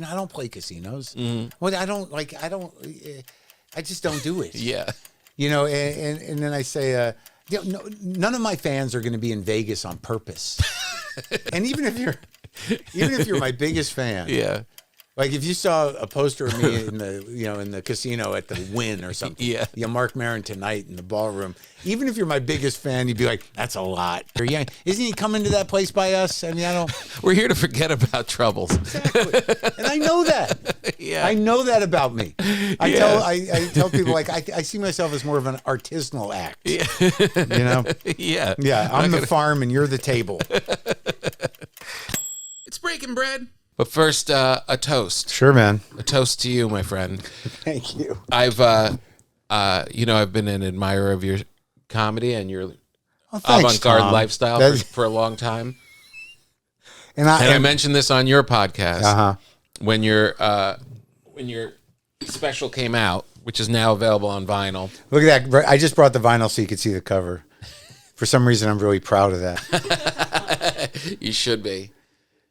I don't play casinos. Well, I just don't do it. Yeah. And then I say, none of my fans are going to be in Vegas on purpose. And even if you're my biggest fan, Yeah. like if you saw a poster of me in the casino at the Wynn or something, Yeah. Marc Maron tonight in the ballroom. Even if you're my biggest fan, you'd be like, "That's a lot." Or, yeah, isn't he coming to that place by us? I mean, I don't. We're here to forget about troubles. Exactly. And I know that. Yeah. I know that about me. I tell people, like, I see myself as more of an artisanal act. Yeah. Yeah. Yeah. I'm the farm and you're the table. It's breaking bread. But first, a toast. Sure, man. A toast to you, my friend. Thank you. I've been an admirer of your comedy and your avant-garde Tom. lifestyle for a long time. And I mentioned this on your podcast when your special came out, which is now available on vinyl. Look at that. I just brought the vinyl so you could see the cover. For some reason, I'm really proud of that. You should be.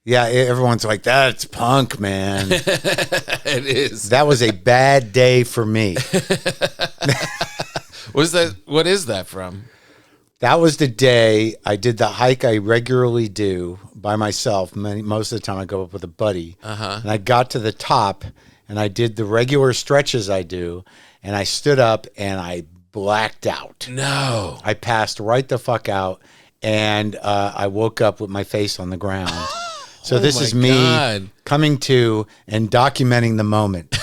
Yeah, everyone's like, "That's punk, man." It is. That was a bad day for me. What is that from? That was the day I did the hike I regularly do by myself. Most of the time I go up with a buddy. And I got to the top and I did the regular stretches I do. And I stood up and I blacked out. No. I passed right the fuck out. And I woke up with my face on the ground. So this is me coming to and documenting the moment.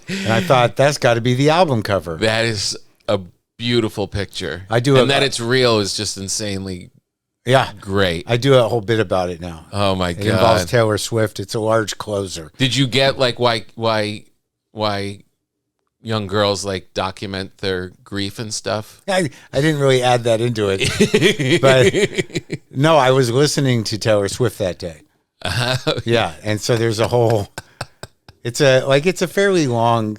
And I thought, that's got to be the album cover. That is a beautiful picture. I do. And that it's real is just insanely great. I do a whole bit about it now. Oh, my God. It involves Taylor Swift. It's a large closer. Did you get, like, why young girls, like, document their grief and stuff? I didn't really add that into it. But, no, I was listening to Taylor Swift that day. Yeah, and so there's a whole... It's a fairly long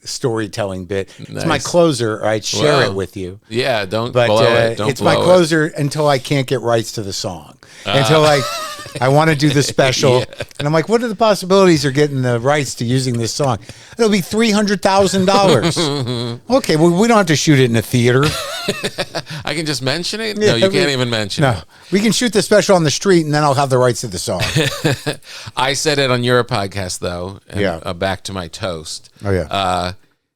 storytelling bit. Nice. It's my closer, or I'd share it with you. Yeah, don't blow it. Don't it's my closer until I can't get rights to the song. Until I want to do the special. Yeah. And I'm like, what are the possibilities of getting the rights to using this song? It'll be $300,000. Okay, well, we don't have to shoot it in a theater. I can just mention it? No, you can't even mention it. We can shoot the special on the street, and then I'll have the rights to the song. I said it on your podcast, though. And, back to my toast. Oh, yeah.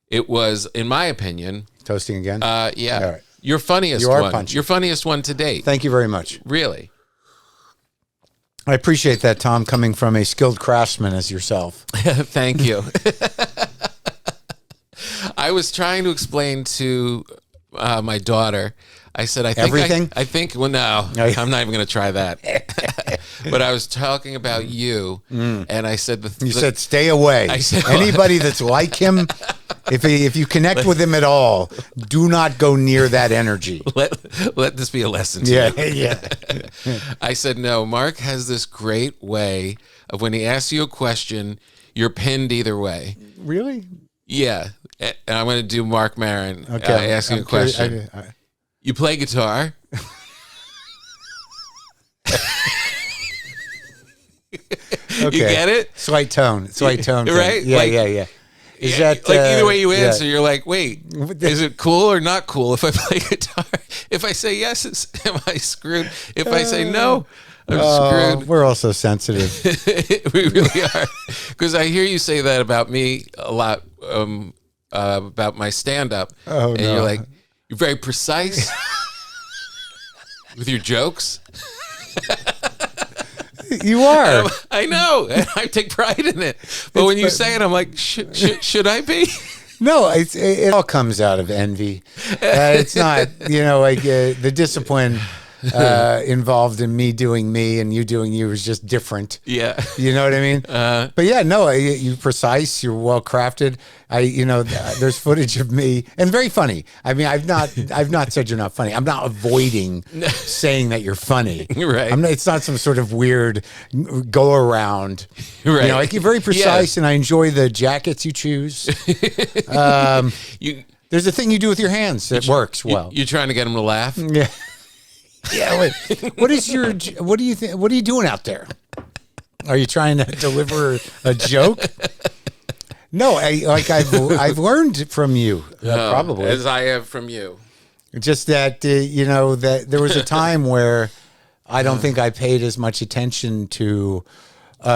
It was, in my opinion... Toasting again? Yeah. All right. Your funniest one. Punchy. Your funniest one to date. Thank you very much. Really? I appreciate that, Tom, coming from a skilled craftsman as yourself. Thank you. I was trying to explain to my daughter. I said, I think everything. Well, no, I'm not even going to try that. But I was talking about you, and I said, you said, stay away. I said, anybody that's like him, if you connect with him at all, do not go near that energy. Let this be a lesson to you. Yeah. I said, no, Mark has this great way of when he asks you a question, you're pinned either way. Really? Yeah. And I'm going to do Marc Maron asking a question. You play guitar? You get it? Slight tone. Right? Yeah. Is that like either way you answer, you're like, wait, is it cool or not cool if I play guitar? If I say yes, am I screwed? If I say no, I'm screwed. We're all so sensitive. We really are. Because I hear you say that about me a lot, about my stand-up. Oh, and you're like, you're very precise with your jokes. You are. I know. And I take pride in it. But when you say it, I'm like, should I be? No, it all comes out of envy. It's not, the discipline involved in me doing me and you doing you is just different. Yeah. You know what I mean? But yeah, no, you're precise. You're well crafted. There's footage of me and very funny. I mean, I've not said you're not funny. I'm not avoiding saying that you're funny. Right. It's not some sort of weird go around. Right. You're very precise and I enjoy the jackets you choose. There's a thing you do with your hands that works well. You're trying to get them to laugh? Yeah. Yeah. Wait. What are you doing out there? Are you trying to deliver a joke? No, I've learned from you, probably. As I have from you. Just that, that there was a time where I don't think I paid as much attention to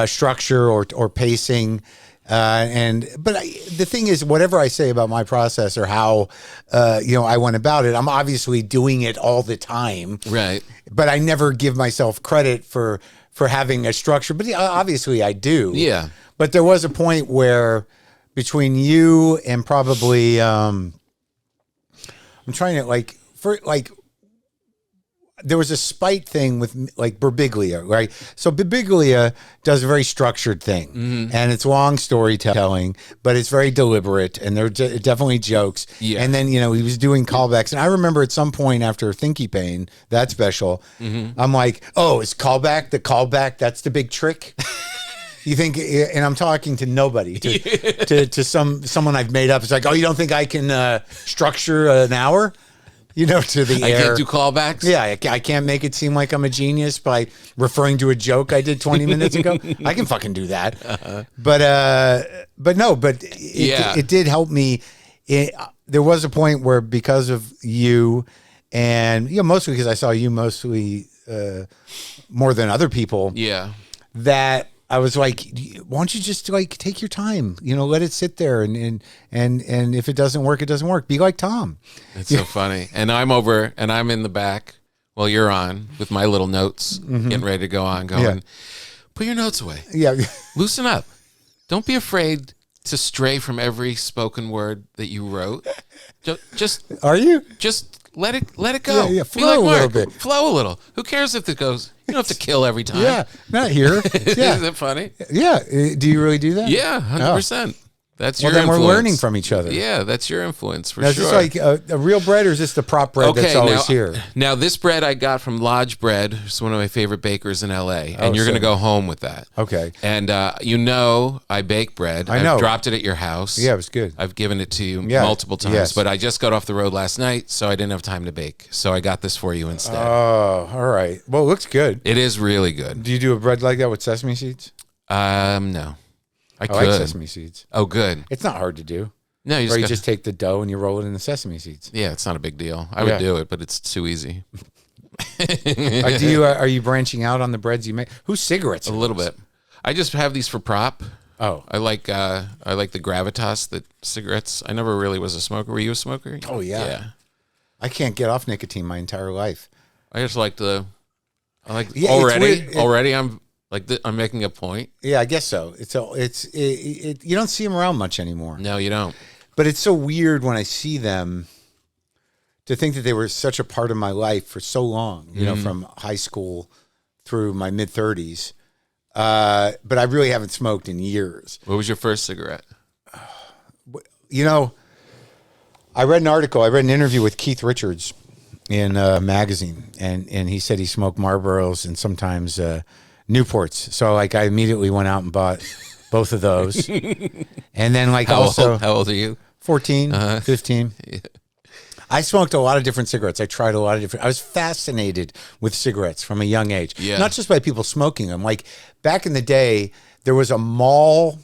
structure or pacing. But the thing is, whatever I say about my process or how, I went about it, I'm obviously doing it all the time. Right. But I never give myself credit for having a structure. But obviously I do. Yeah. But there was a point where between you and probably, I'm trying to there was a spite thing with like Birbiglia, right? So Birbiglia does a very structured thing, and it's long storytelling, but it's very deliberate, and there are definitely jokes. Yeah. And then he was doing callbacks, and I remember at some point after Thinky Pain, that special, I'm like, oh, is callback the callback? That's the big trick. You think, and I'm talking to nobody, to someone I've made up. It's like, oh, you don't think I can structure an hour? To the air. I can't do callbacks? Yeah, I can't make it seem like I'm a genius by referring to a joke I did 20 minutes ago. I can fucking do that. Uh-huh. But it did help me. There was a point where because of you and, mostly because I saw you mostly more than other people. Yeah. That I was like, why don't you just take your time, let it sit there and if it doesn't work, it doesn't work. Be like Tom. It's so funny. And I'm over and I'm in the back while you're on with my little notes, getting ready to go on, going, put your notes away. Yeah. Loosen up. Don't be afraid to stray from every spoken word that you wrote. Just are you? Just let it go. Yeah, flow a little bit. Flow a little. Who cares if it goes? You don't have to kill every time. Yeah, not here. Yeah. Is it funny? Yeah. Do you really do that? Yeah, 100%. That's your then influence. We're learning from each other. Yeah, that's your influence for now, sure. Is this like a real bread or is this the prop bread that's always here? Now, this bread I got from Lodge Bread. It's one of my favorite bakers in L.A. And you're going to go home with that. Okay. And I bake bread. I know. I've dropped it at your house. Yeah, it was good. I've given it to you multiple times. Yes. But I just got off the road last night, so I didn't have time to bake. So I got this for you instead. Oh, all right. Well, it looks good. It is really good. Do you do a bread like that with sesame seeds? No. I could. like sesame seeds. Oh, good. It's not hard to do. No, you just take the dough and you roll it in the sesame seeds. Yeah, it's not a big deal. I would do it, but it's too easy. Are you branching out on the breads you make? Whose cigarettes? A little bit. I just have these for prop. Oh, I like the Gravitas, the cigarettes. I never really was a smoker. Were you a smoker? Oh yeah. Yeah. I can't get off nicotine my entire life. I just already I'm making a point. Yeah, I guess so. You don't see them around much anymore. No, you don't. But it's so weird when I see them to think that they were such a part of my life for so long, from high school through my mid 30s. But I really haven't smoked in years. What was your first cigarette? I read an interview with Keith Richards in a magazine, and he said he smoked Marlboros and sometimes Newports. So I immediately went out and bought both of those. And then how old are you? 14, 15. Yeah. I smoked a lot of different cigarettes. I tried a lot of different. I was fascinated with cigarettes from a young age. Yeah. Not just by people smoking them. Like back in the day, there was a mall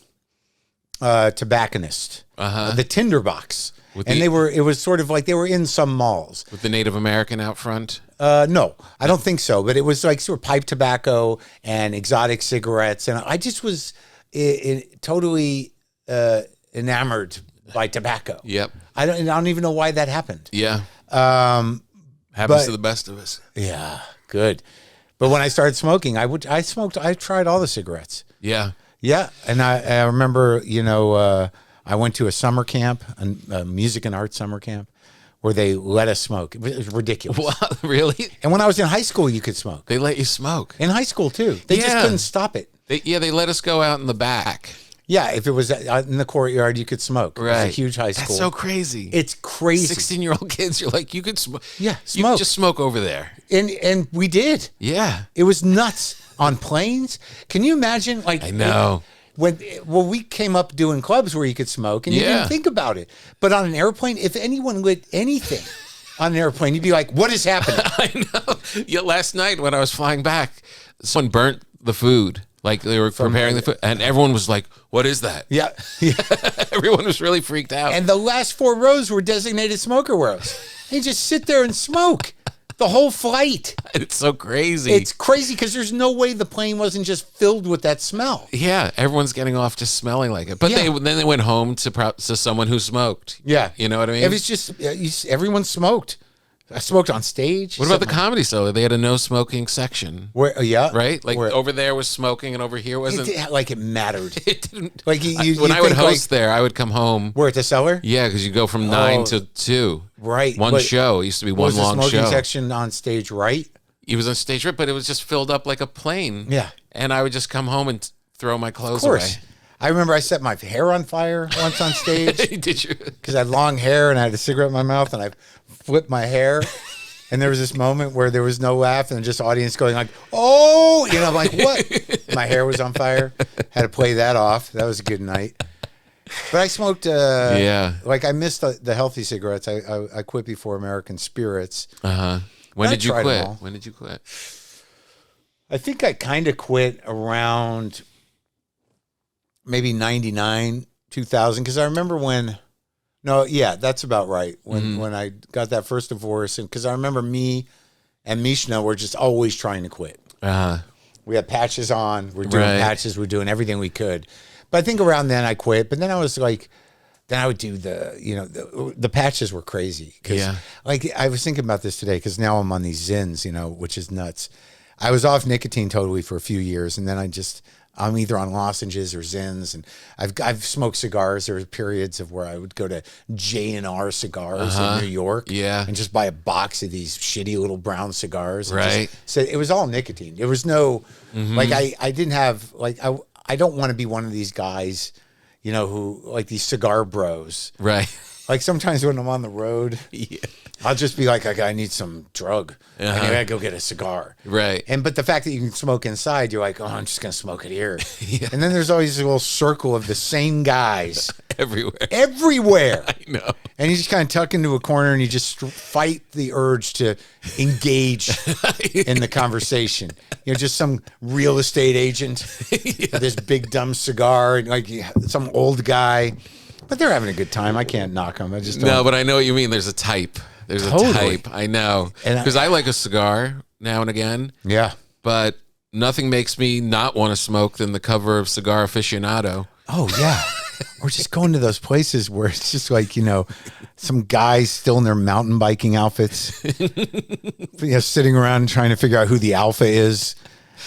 tobacconist, the Tinderbox. It was sort of like they were in some malls. With the Native American out front? No, I don't think so. But it was like sort of pipe tobacco and exotic cigarettes. And I just was totally enamored by tobacco. Yep. I don't even know why that happened. Yeah. Happens to the best of us. Yeah, good. But when I started smoking, I tried all the cigarettes. Yeah. Yeah. And I remember, I went to a summer camp, a music and art summer camp, where they let us smoke. It was ridiculous. Wow, really? And when I was in high school, you could smoke. They let you smoke. In high school, too. They just couldn't stop it. They let us go out in the back. Yeah, if it was in the courtyard, you could smoke. Right. It was a huge high school. That's so crazy. It's crazy. 16-year-old kids, you're like, you could smoke. Yeah, smoke. You could just smoke over there. And we did. Yeah. It was nuts. On planes? Can you imagine? I know. We came up doing clubs where you could smoke, and you didn't think about it. But on an airplane, if anyone lit anything on an airplane, you'd be like, what is happening? I know. Yeah, last night when I was flying back, someone burnt the food Like they were preparing the food, and everyone was like, "What is that?" Yeah. Everyone was really freaked out. And the last 4 rows were designated smoker rows. They just sit there and smoke the whole flight. It's so crazy. It's crazy because there's no way the plane wasn't just filled with that smell. Yeah, everyone's getting off just smelling like it. But then they went home to someone who smoked. Yeah. You know what I mean? It was just, everyone smoked. I smoked on stage. What about the comedy cellar? They had a no smoking section. Where, yeah. Right? Like over there was smoking and over here wasn't. Like it mattered. It didn't. Like when I would host there, I would come home. Where, at the cellar? Yeah, because you go from 9 to 2. Right. One show. It used to be one long show. Was the smoking section on stage right? It was on stage right, but it was just filled up like a plane. Yeah. And I would just come home and throw my clothes Of course. away. I remember I set my hair on fire once on stage. Did you? Because I had long hair and I had a cigarette in my mouth and I flipped my hair. And there was this moment where there was no laugh and just audience going like, "Oh," you know, I'm like, what? My hair was on fire. Had to play that off. That was a good night. But I smoked, like I missed the healthy cigarettes. I quit before American Spirits. Uh-huh. When did you quit? When did you quit? I think I kind of quit around maybe 99, 2000. Because I remember that's about right. When I got that first divorce. And because I remember me and Mishna were just always trying to quit. Uh-huh. We had patches on. We're doing patches. We're doing everything we could. But I think around then I quit. But then I was like, then I would do the patches were crazy. Yeah. Like I was thinking about this today because now I'm on these Zins, which is nuts. I was off nicotine totally for a few years. And then I'm either on lozenges or Zins, and I've smoked cigars. There were periods of where I would go to J&R Cigars in New York, and just buy a box of these shitty little brown cigars. Right. So it was all nicotine. There was no like I didn't have like I don't want to be one of these guys, who like these cigar bros. Right. Like sometimes when I'm on the road, I'll just be like, I need some drug. I gotta go get a cigar. Right. But the fact that you can smoke inside, you're like, oh, I'm just gonna smoke it here. And then there's always a little circle of the same guys everywhere. I know. And you just kind of tuck into a corner and you just fight the urge to engage in the conversation. Just some real estate agent with this big dumb cigar, and like some old guy. But they're having a good time. I can't knock them. I just don't. No, but I know what you mean. There's a type. There's a type. I know. Because I like a cigar now and again. Yeah. But nothing makes me not want to smoke than the cover of Cigar Aficionado. Oh, yeah. Or just going to those places where it's just like, some guys still in their mountain biking outfits, sitting around trying to figure out who the alpha is.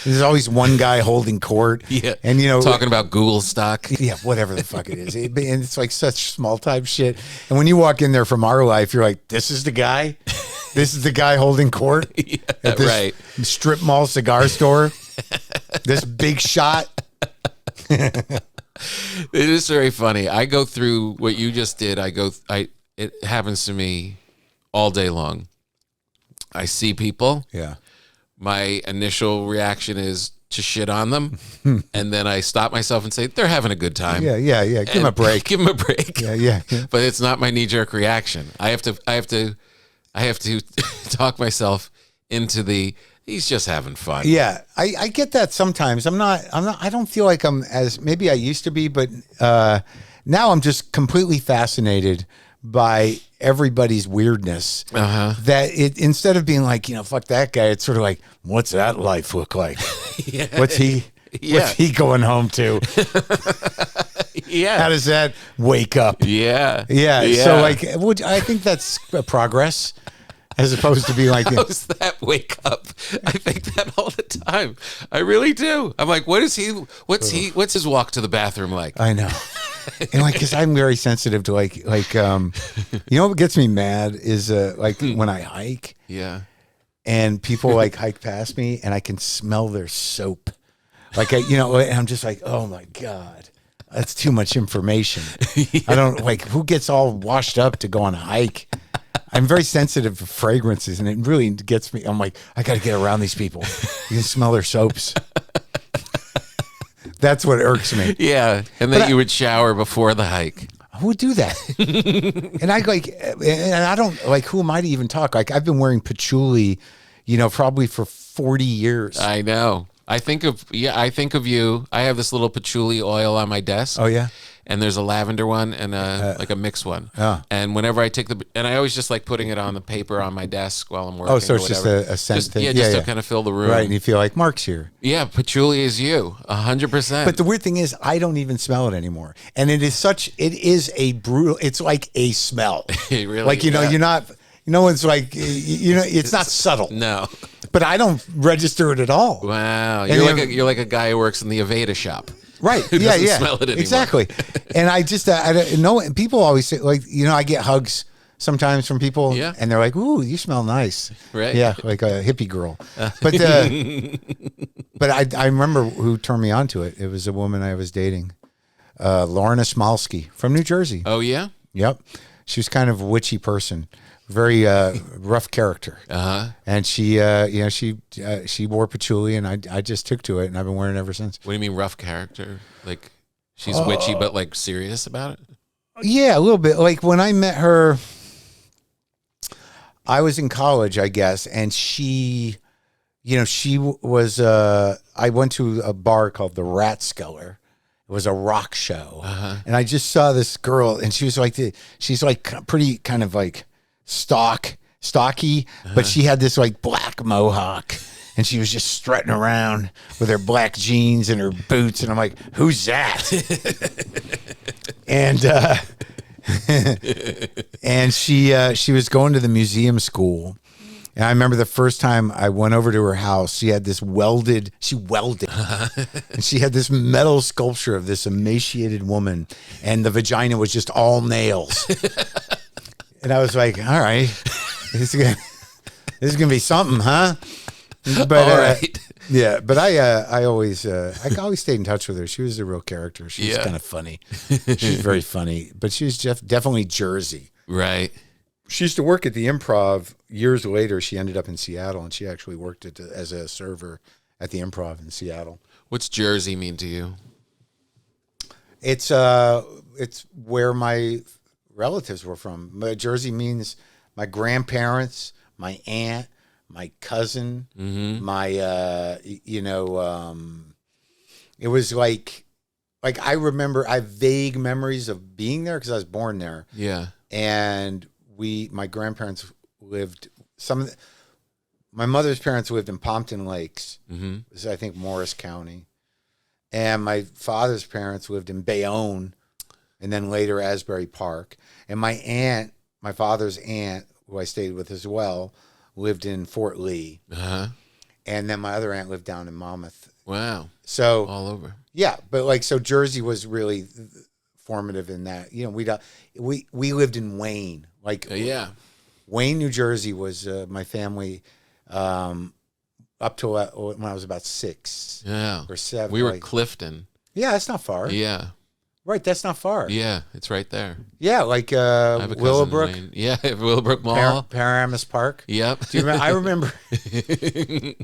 There's always one guy holding court. Yeah. And, talking about Google stock. Yeah, whatever the fuck it is. And it's like such small type shit. And when you walk in there from our life, you're like, this is the guy? This is the guy holding court at this strip mall cigar store? This big shot? It is very funny. I go through what you just did. It happens to me all day long. I see people. Yeah. My initial reaction is to shit on them, and then I stop myself and say they're having a good time. Yeah. Give them a break. Give them a break. Yeah. But it's not my knee-jerk reaction. I have to talk myself into he's just having fun. Yeah, I get that sometimes. I don't feel like I'm as maybe I used to be, but now I'm just completely fascinated by everybody's weirdness. That instead of being like, fuck that guy, it's sort of like, what's that life look like? What's he going home to? How does that wake up? Yeah. So like, I think that's a progress. As opposed to being like, how's that wake up? I think that all the time. I really do. I'm like, what's his walk to the bathroom like? I know. And like, cause I'm very sensitive to like, what gets me mad is like when I hike. Yeah. And people like hike past me and I can smell their soap. Like, and I'm just like, oh my God, that's too much information. I don't like who gets all washed up to go on a hike. I'm very sensitive to fragrances, and it really gets me. I'm like, I got to get around these people. You can smell their soaps. That's what irks me. Yeah, and then you would shower before the hike. Who would do that? And I don't like. Who am I to even talk? Like, I've been wearing patchouli, probably for 40 years. I know. I think of you. I have this little patchouli oil on my desk. Oh yeah. And there's a lavender one and like a mixed one. Oh. And whenever I take and I always just like putting it on the paper on my desk while I'm working. Oh, so it's just a scent thing. Yeah, just to kind of fill the room. Right, and you feel like Mark's here. Yeah, patchouli is you, 100%. But the weird thing is, I don't even smell it anymore, and it is a brutal. It's like a smell. It really, like you're not. It's like it's not subtle. No. But I don't register it at all. Wow, you're like a guy who works in the Aveda shop. Right. Who doesn't smell it anymore. Exactly. And I just, I don't know. People always say, like, I get hugs sometimes from people, and they're like, "Ooh, you smell nice." Right. Yeah, like a hippie girl. But I remember who turned me on to it. It was a woman I was dating, Lorna Smolsky from New Jersey. Oh yeah. Yep. She was kind of a witchy person. Very rough character, and she wore patchouli, and I just took to it, and I've been wearing it ever since. What do you mean rough character? Like she's witchy, but like serious about it? Yeah, a little bit. Like when I met her, I was in college, I guess, and she was. I went to a bar called the Rat Skeller. It was a rock show, and I just saw this girl, and she's like pretty kind of like stocky, but she had this like black mohawk, and she was just strutting around with her black jeans and her boots, and I'm like, who's that? and and she was going to the museum school, and I remember the first time I went over to her house, she welded, and she had this metal sculpture of this emaciated woman, and the vagina was just all nails. And I was like, all right, this is gonna be something, huh? But all right. Yeah, but I always stayed in touch with her. She was a real character. She was kind of funny. She was very funny, but she was definitely Jersey. Right. She used to work at the Improv. Years later, she ended up in Seattle, and she actually worked as a server at the Improv in Seattle. What's Jersey mean to you? It's where my relatives were from. Jersey means my grandparents, my aunt, my cousin, my it was like I remember, I have vague memories of being there because I was born there. Yeah. And my grandparents lived, my mother's parents lived in Pompton Lakes. This is, I think, Morris County. And my father's parents lived in Bayonne, and then later Asbury Park. And my father's aunt, who I stayed with as well, lived in Fort Lee. And then my other aunt lived down in Monmouth. Wow. So all over. Yeah, but so Jersey was really formative in that. We lived in Wayne. Wayne, New Jersey was my family up to when I was about 6 or 7. We were Clifton. Yeah, that's not far. Yeah. Right, that's not far. Yeah, it's right there. Yeah, like Willowbrook. Yeah, Willowbrook Mall. Paramus Park. Yep. Do you remember?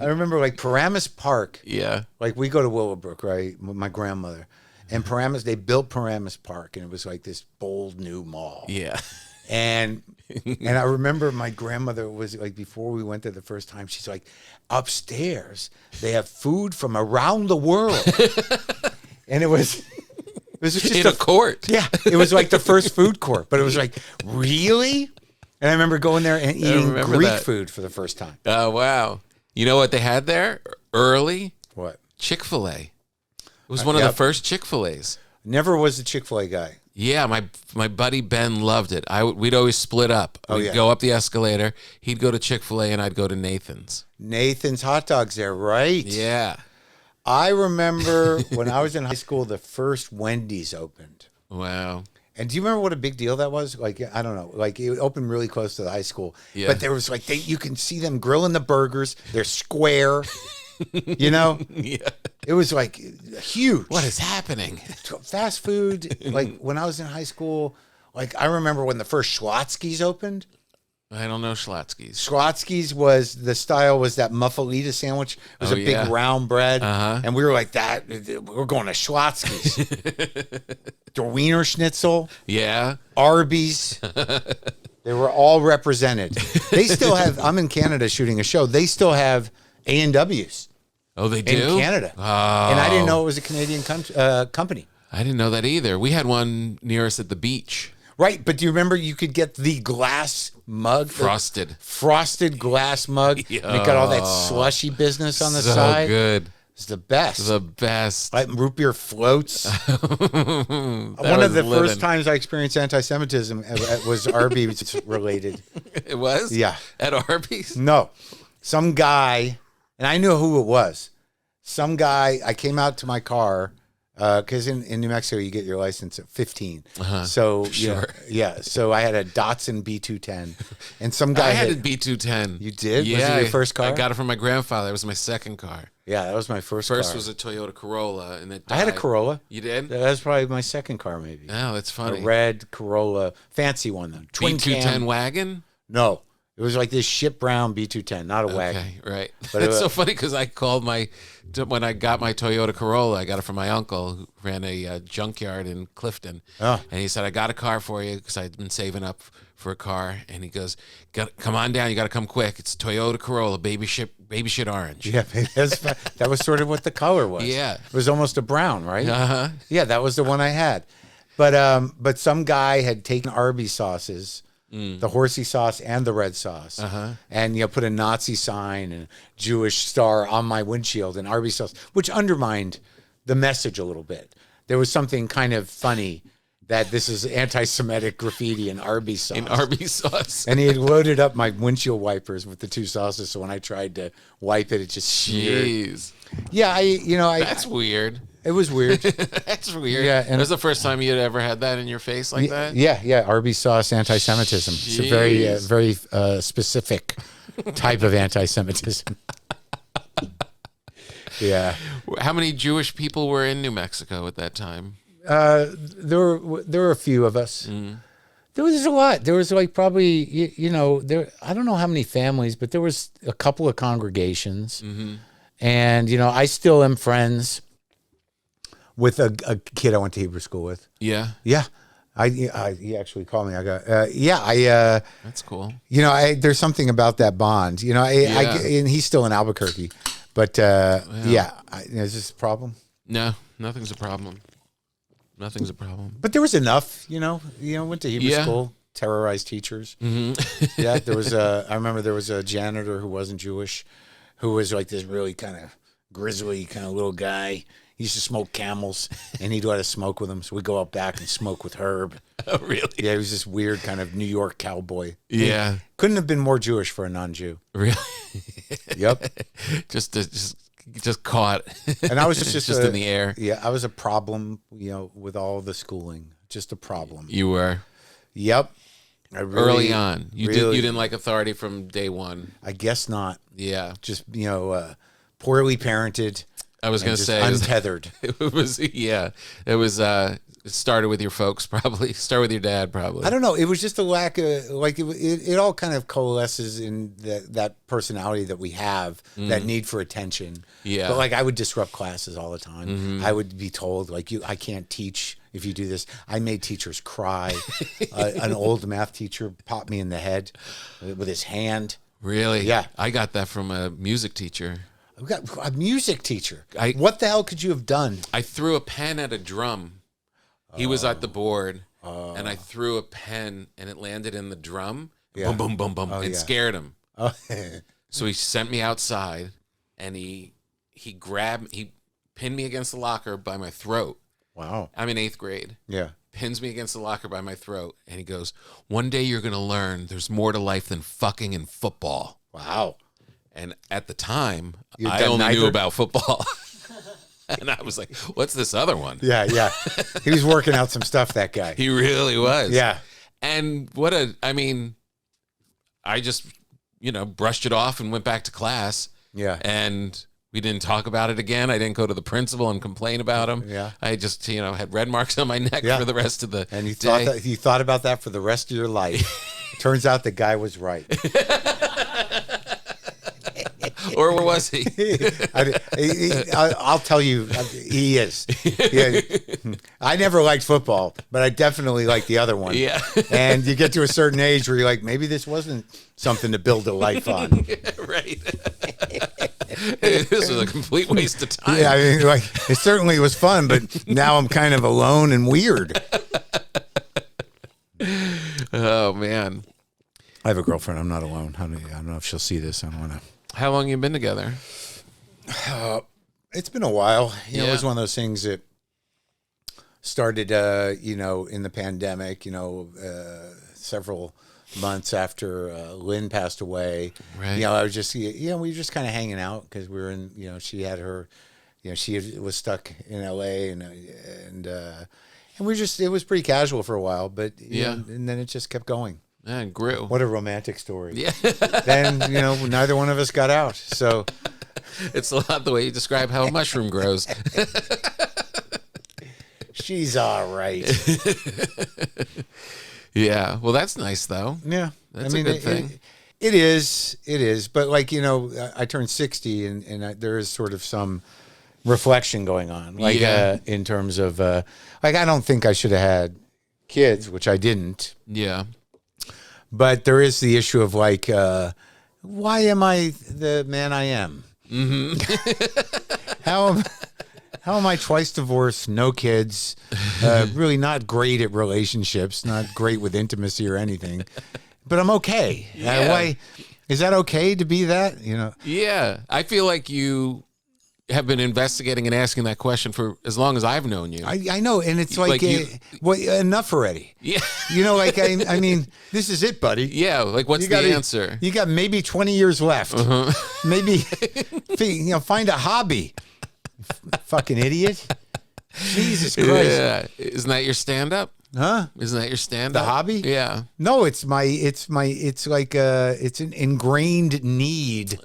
I remember like Paramus Park. Yeah. Like we go to Willowbrook, right, with my grandmother. And they built Paramus Park, and it was like this bold new mall. Yeah. And I remember my grandmother was like, before we went there the first time, she's like, upstairs, they have food from around the world. And it was just in a court. Yeah, it was like the first food court, but it was like, really? And I remember going there and eating Greek food for the first time. Oh, wow. You know what they had there early? What? Chick-fil-A. It was one of the first Chick-fil-A's. Never was a Chick-fil-A guy. Yeah, my buddy Ben loved it. We'd always split up. We'd go up the escalator. He'd go to Chick-fil-A and I'd go to Nathan's. Nathan's hot dogs there, right? Yeah. I remember when I was in high school, the first Wendy's opened. Wow. And do you remember what a big deal that was? Like, I don't know. Like, it opened really close to the high school. Yeah. But there was like, you can see them grilling the burgers. They're square. Yeah. It was like huge. What is happening? Fast food. Like when I was in high school, like I remember when the first Schlotzsky's opened. I don't know Schlotzsky's. Schlotzsky's was that muffalita sandwich. It was a big round bread. And we were like that. We're going to Schlotzsky's. The Wiener Schnitzel. Yeah. Arby's. They were all represented. They still have, I'm in Canada shooting a show. They still have A&W's. Oh, they do? In Canada. Oh. And I didn't know it was a Canadian company. I didn't know that either. We had one near us at the beach. Right, but do you remember you could get the glass mug? Frosted glass mug. And it got all that slushy business on the side. So good. It's the best. The best. Like root beer floats. One of the first times I experienced anti-Semitism was Arby's related. It was? Yeah. At Arby's? No. Some guy, and I knew who it was. Some guy, I came out to my car, because in New Mexico, you get your license at 15. So, sure. Yeah. So I had a Datsun B210. And some guy I had a B210. You did? Yeah. Was it your first car? I got it from my grandfather. It was my second car. Yeah, that was my first car. First was a Toyota Corolla, and it died. I had a Corolla. You did? That was probably my second car, maybe. Oh, that's funny. A red Corolla, fancy one though. Twin B210 cam. wagon? No, it was like this shit brown B210, not a wagon. Okay, right. But it's so funny because I called when I got my Toyota Corolla, I got it from my uncle who ran a junkyard in Clifton. Oh. And he said, I got a car for you because I'd been saving up for a car. And he goes, come on down. You got to come quick. It's a Toyota Corolla, baby shit orange. Yeah, that was sort of what the color was. Yeah. It was almost a brown, right? Uh-huh. Yeah, that was the one I had. But some guy had taken Arby's sauces, the horsey sauce and the red sauce, and put a Nazi sign and Jewish star on my windshield and Arby's sauce, which undermined the message a little bit. There was something kind of funny that this is anti-Semitic graffiti in Arby's sauce. In Arby's sauce. And he had loaded up my windshield wipers with the two sauces, so when I tried to wipe it, it just smeared. Jeez. Yeah, That's weird. It was weird. That's weird. Yeah, and that was the first time you had ever had that in your face like that? Yeah. Arby's sauce anti-Semitism. It's a very specific type of anti-Semitism. Yeah. How many Jewish people were in New Mexico at that time? There were a few of us. There was a lot. There was like probably there. I don't know how many families, but there was a couple of congregations, and I still am friends with a kid I went to Hebrew school with. Yeah. Yeah. He actually called me. I got That's cool. There's something about that bond. And he's still in Albuquerque, but is this a problem? No, nothing's a problem. Nothing's a problem. But there was enough, went to Hebrew school, terrorized teachers. Yeah, there was I remember there was a janitor who wasn't Jewish, who was like this really kind of grizzly kind of little guy. He used to smoke Camels, and he'd let us smoke with him. So we'd go out back and smoke with Herb. Oh, really? Yeah, he was this weird kind of New York cowboy. Yeah. He couldn't have been more Jewish for a non-Jew. Really? Yep. Just caught. And I was just in the air. Yeah, I was a problem, with all the schooling. Just a problem. You were? Yep. Early on. You didn't like authority from day one. I guess not. Yeah. Just, poorly parented. I was going to say untethered. It was it started with your folks probably. Start with your dad probably. I don't know. It was just a lack of it all kind of coalesces in that personality that we have, that need for attention. Yeah. But I would disrupt classes all the time. I would be told I can't teach if you do this. I made teachers cry. An old math teacher popped me in the head with his hand. Really? Yeah. I got that from a music teacher. We got a music teacher. What the hell could you have done? I threw a pen at a drum. He was at the board, and I threw a pen, and it landed in the drum. Yeah. Boom, boom, boom, boom. It scared him. Oh. So he sent me outside, and he pinned me against the locker by my throat. Wow. I'm in 8th grade. Yeah. Pins me against the locker by my throat, and he goes, "One day you're going to learn there's more to life than fucking and football." Wow. And at the time, You'd I done only neither? knew about football. And I was like, what's this other one? Yeah. He was working out some stuff, that guy. He really was. Yeah. And I just, brushed it off and went back to class. Yeah. And we didn't talk about it again. I didn't go to the principal and complain about him. Yeah. I just, had red marks on my neck for the rest of the day. And you thought about that for the rest of your life. Turns out the guy was right. Or was he? I'll tell you, he is. Yeah. I never liked football, but I definitely liked the other one. Yeah. And you get to a certain age where you're like, maybe this wasn't something to build a life on. Right. This was a complete waste of time. Yeah, I mean, like it certainly was fun, but now I'm kind of alone and weird. Oh man, I have a girlfriend. I'm not alone. I don't know if she'll see this. I don't want to. How long you been together? It's been a while. You know, Yeah. it was one of those things that started, in the pandemic. Several months after Lynn passed away. Right. I was just, we were just kind of hanging out because we were in. She had her, she was stuck in L.A. and we just, it was pretty casual for a while, but and then it just kept going. Yeah, it grew. What a romantic story. Yeah. Then, neither one of us got out. So It's a lot the way you describe how a mushroom grows. she's all right. Yeah. Well, that's nice though. Yeah. That's a good thing. It is. But I turned 60 and there is sort of some reflection going on. In terms of, I don't think I should have had kids, which I didn't. Yeah. But there is the issue of why am I the man I am? Mm-hmm. How am I twice divorced, no kids, really not great at relationships, not great with intimacy or anything, but I'm okay. Yeah. Why is that okay to be that? Yeah. I feel like you have been investigating and asking that question for as long as I've known you. I know, and it's enough already. Yeah. I mean, this is it, buddy. Yeah. Like, what's the answer? You got maybe 20 years left. Uh-huh. Maybe, find a hobby. Fucking idiot. Jesus Christ. Yeah. Isn't that your stand-up? Huh? Isn't that your stand-up? The hobby? Yeah. No, it's an ingrained need.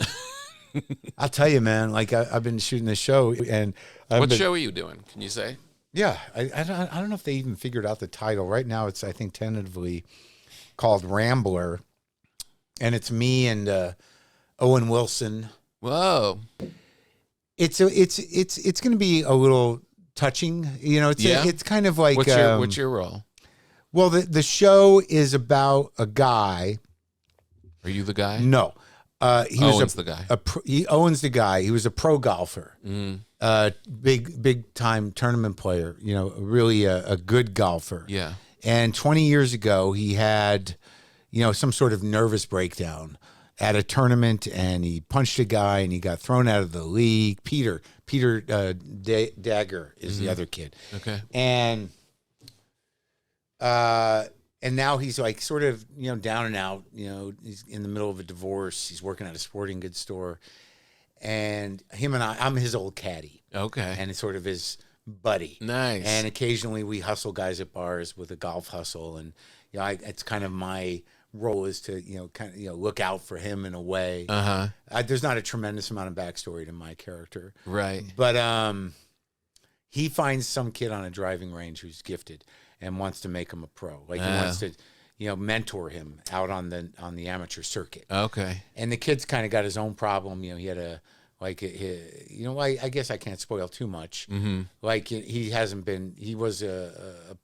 I'll tell you, man, I've been shooting this show and what show are you doing? Can you say? Yeah. I don't know if they even figured out the title. Right now it's, I think, tentatively called Rambler. And it's me and Owen Wilson. Whoa. It's going to be a little touching. It's kind of like what's your role? Well, the show is about a guy. Are you the guy? No. Owen's the guy. Owen's the guy. He was a pro golfer, big time tournament player. Really a good golfer. Yeah. And 20 years ago, he had, some sort of nervous breakdown at a tournament, and he punched a guy, and he got thrown out of the league. Peter Dagger is the other kid. Okay. And now he's sort of, down and out, he's in the middle of a divorce. He's working at a sporting goods store, and I'm his old caddy. Okay. And it's sort of his buddy. Nice. And occasionally we hustle guys at bars with a golf hustle. And, it's kind of my role is to, look out for him in a way. Uh-huh. There's not a tremendous amount of backstory to my character. Right. But he finds some kid on a driving range who's gifted and wants to make him a pro. He wants to, mentor him out on the amateur circuit. Okay. And the kid's kind of got his own problem. He had I guess I can't spoil too much. Mm-hmm. He was a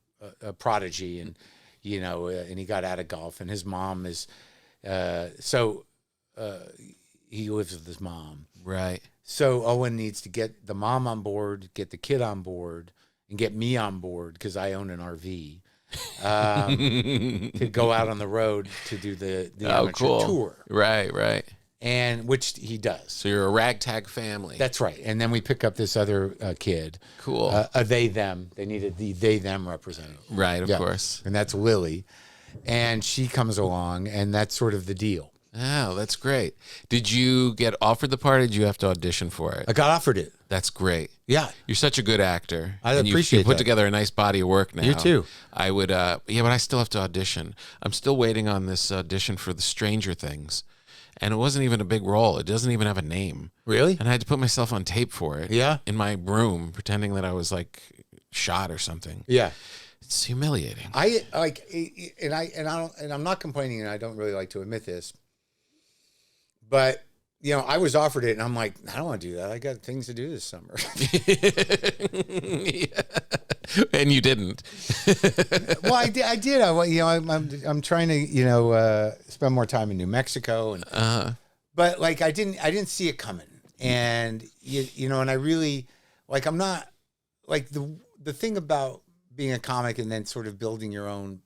prodigy and he got out of golf, and his mom is, he lives with his mom. Right. So Owen needs to get the mom on board, get the kid on board, and get me on board because I own an RV to go out on the road to do the amateur tour. Right. And which he does. So you're a ragtag family. That's right. And then we pick up this other kid. Cool. A they-them. They needed the they-them representative. Right, of course. And that's Lily. And she comes along, and that's sort of the deal. Oh, that's great. Did you get offered the part, or did you have to audition for it? I got offered it. That's great. Yeah. You're such a good actor. I and appreciate you put that. together a nice body of work now. You too. I would, but I still have to audition. I'm still waiting on this audition for the Stranger Things. And it wasn't even a big role. It doesn't even have a name. Really? And I had to put myself on tape for it. Yeah. In my room, pretending that I was shot or something. Yeah. It's humiliating. I'm not complaining, and I don't really like to admit this, but I was offered it, and I'm like, I don't want to do that. I got things to do this summer. Yeah. And you didn't. Well, I did. I'm trying to spend more time in New Mexico, and but I didn't see it coming. And you know, and I really like, I'm not like the thing about being a comic and then sort of building your own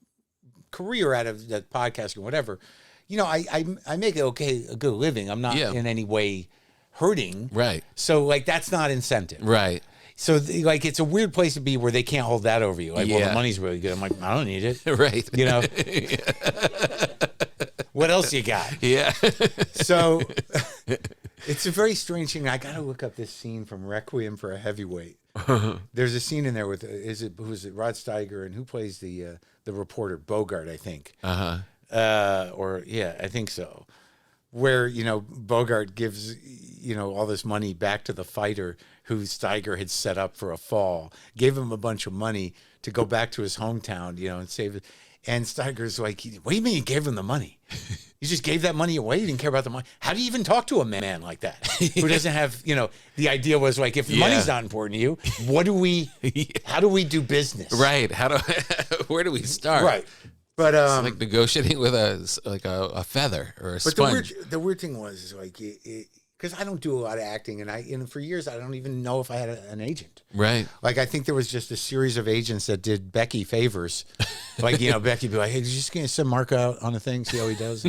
career out of that podcast or whatever, you know, I make a good living. I'm not in any way hurting. Right. So like, that's not incentive. Right. So like, it's a weird place to be where they can't hold that over you. Like, well, the money's really good. I'm like, I don't need it. Right. You know, what else you got? Yeah. So it's a very strange thing. I got to look up this scene from Requiem for a Heavyweight. There's a scene in there with, who's it? Rod Steiger, and who plays the reporter? Bogart, I think. I think so. Where, you know, Bogart gives, you know, all this money back to the fighter who Steiger had set up for a fall, gave him a bunch of money to go back to his hometown, you know, and save it. And Steiger's like, what do you mean you gave him the money? You just gave that money away? You didn't care about the money? How do you even talk to a man like that who doesn't have, you know, the idea was like, if the money's not important to you, how do we do business? Right. Where do we start? Right. But it's like negotiating with a feather or a sponge. The weird thing was like, because I don't do a lot of acting, and for years I don't even know if I had an agent. Right. Like, I think there was just a series of agents that did Becky favors. Like, you know, Becky would be like, hey, just gonna send Mark out on a thing, see how he does.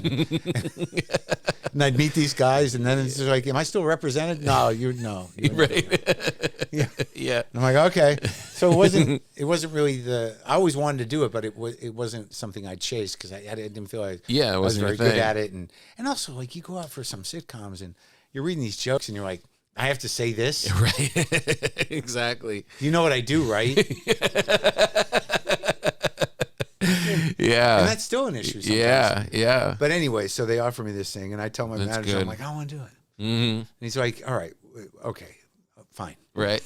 And I'd meet these guys, and then it's just like, am I still represented? No, no. Right. Yeah. And I'm like, okay. So it wasn't really I always wanted to do it, but it wasn't something I chased because I didn't feel like I was very good at it. And also, like, you go out for some sitcoms and you're reading these jokes and you're like, I have to say this. Right. Exactly. You know what I do, right? Yeah. And that's still an issue sometimes. Yeah. But anyway, so they offer me this thing, and I tell my manager, good. I'm like, I want to do it. Mm-hmm. And he's like, all right, okay, fine. Right.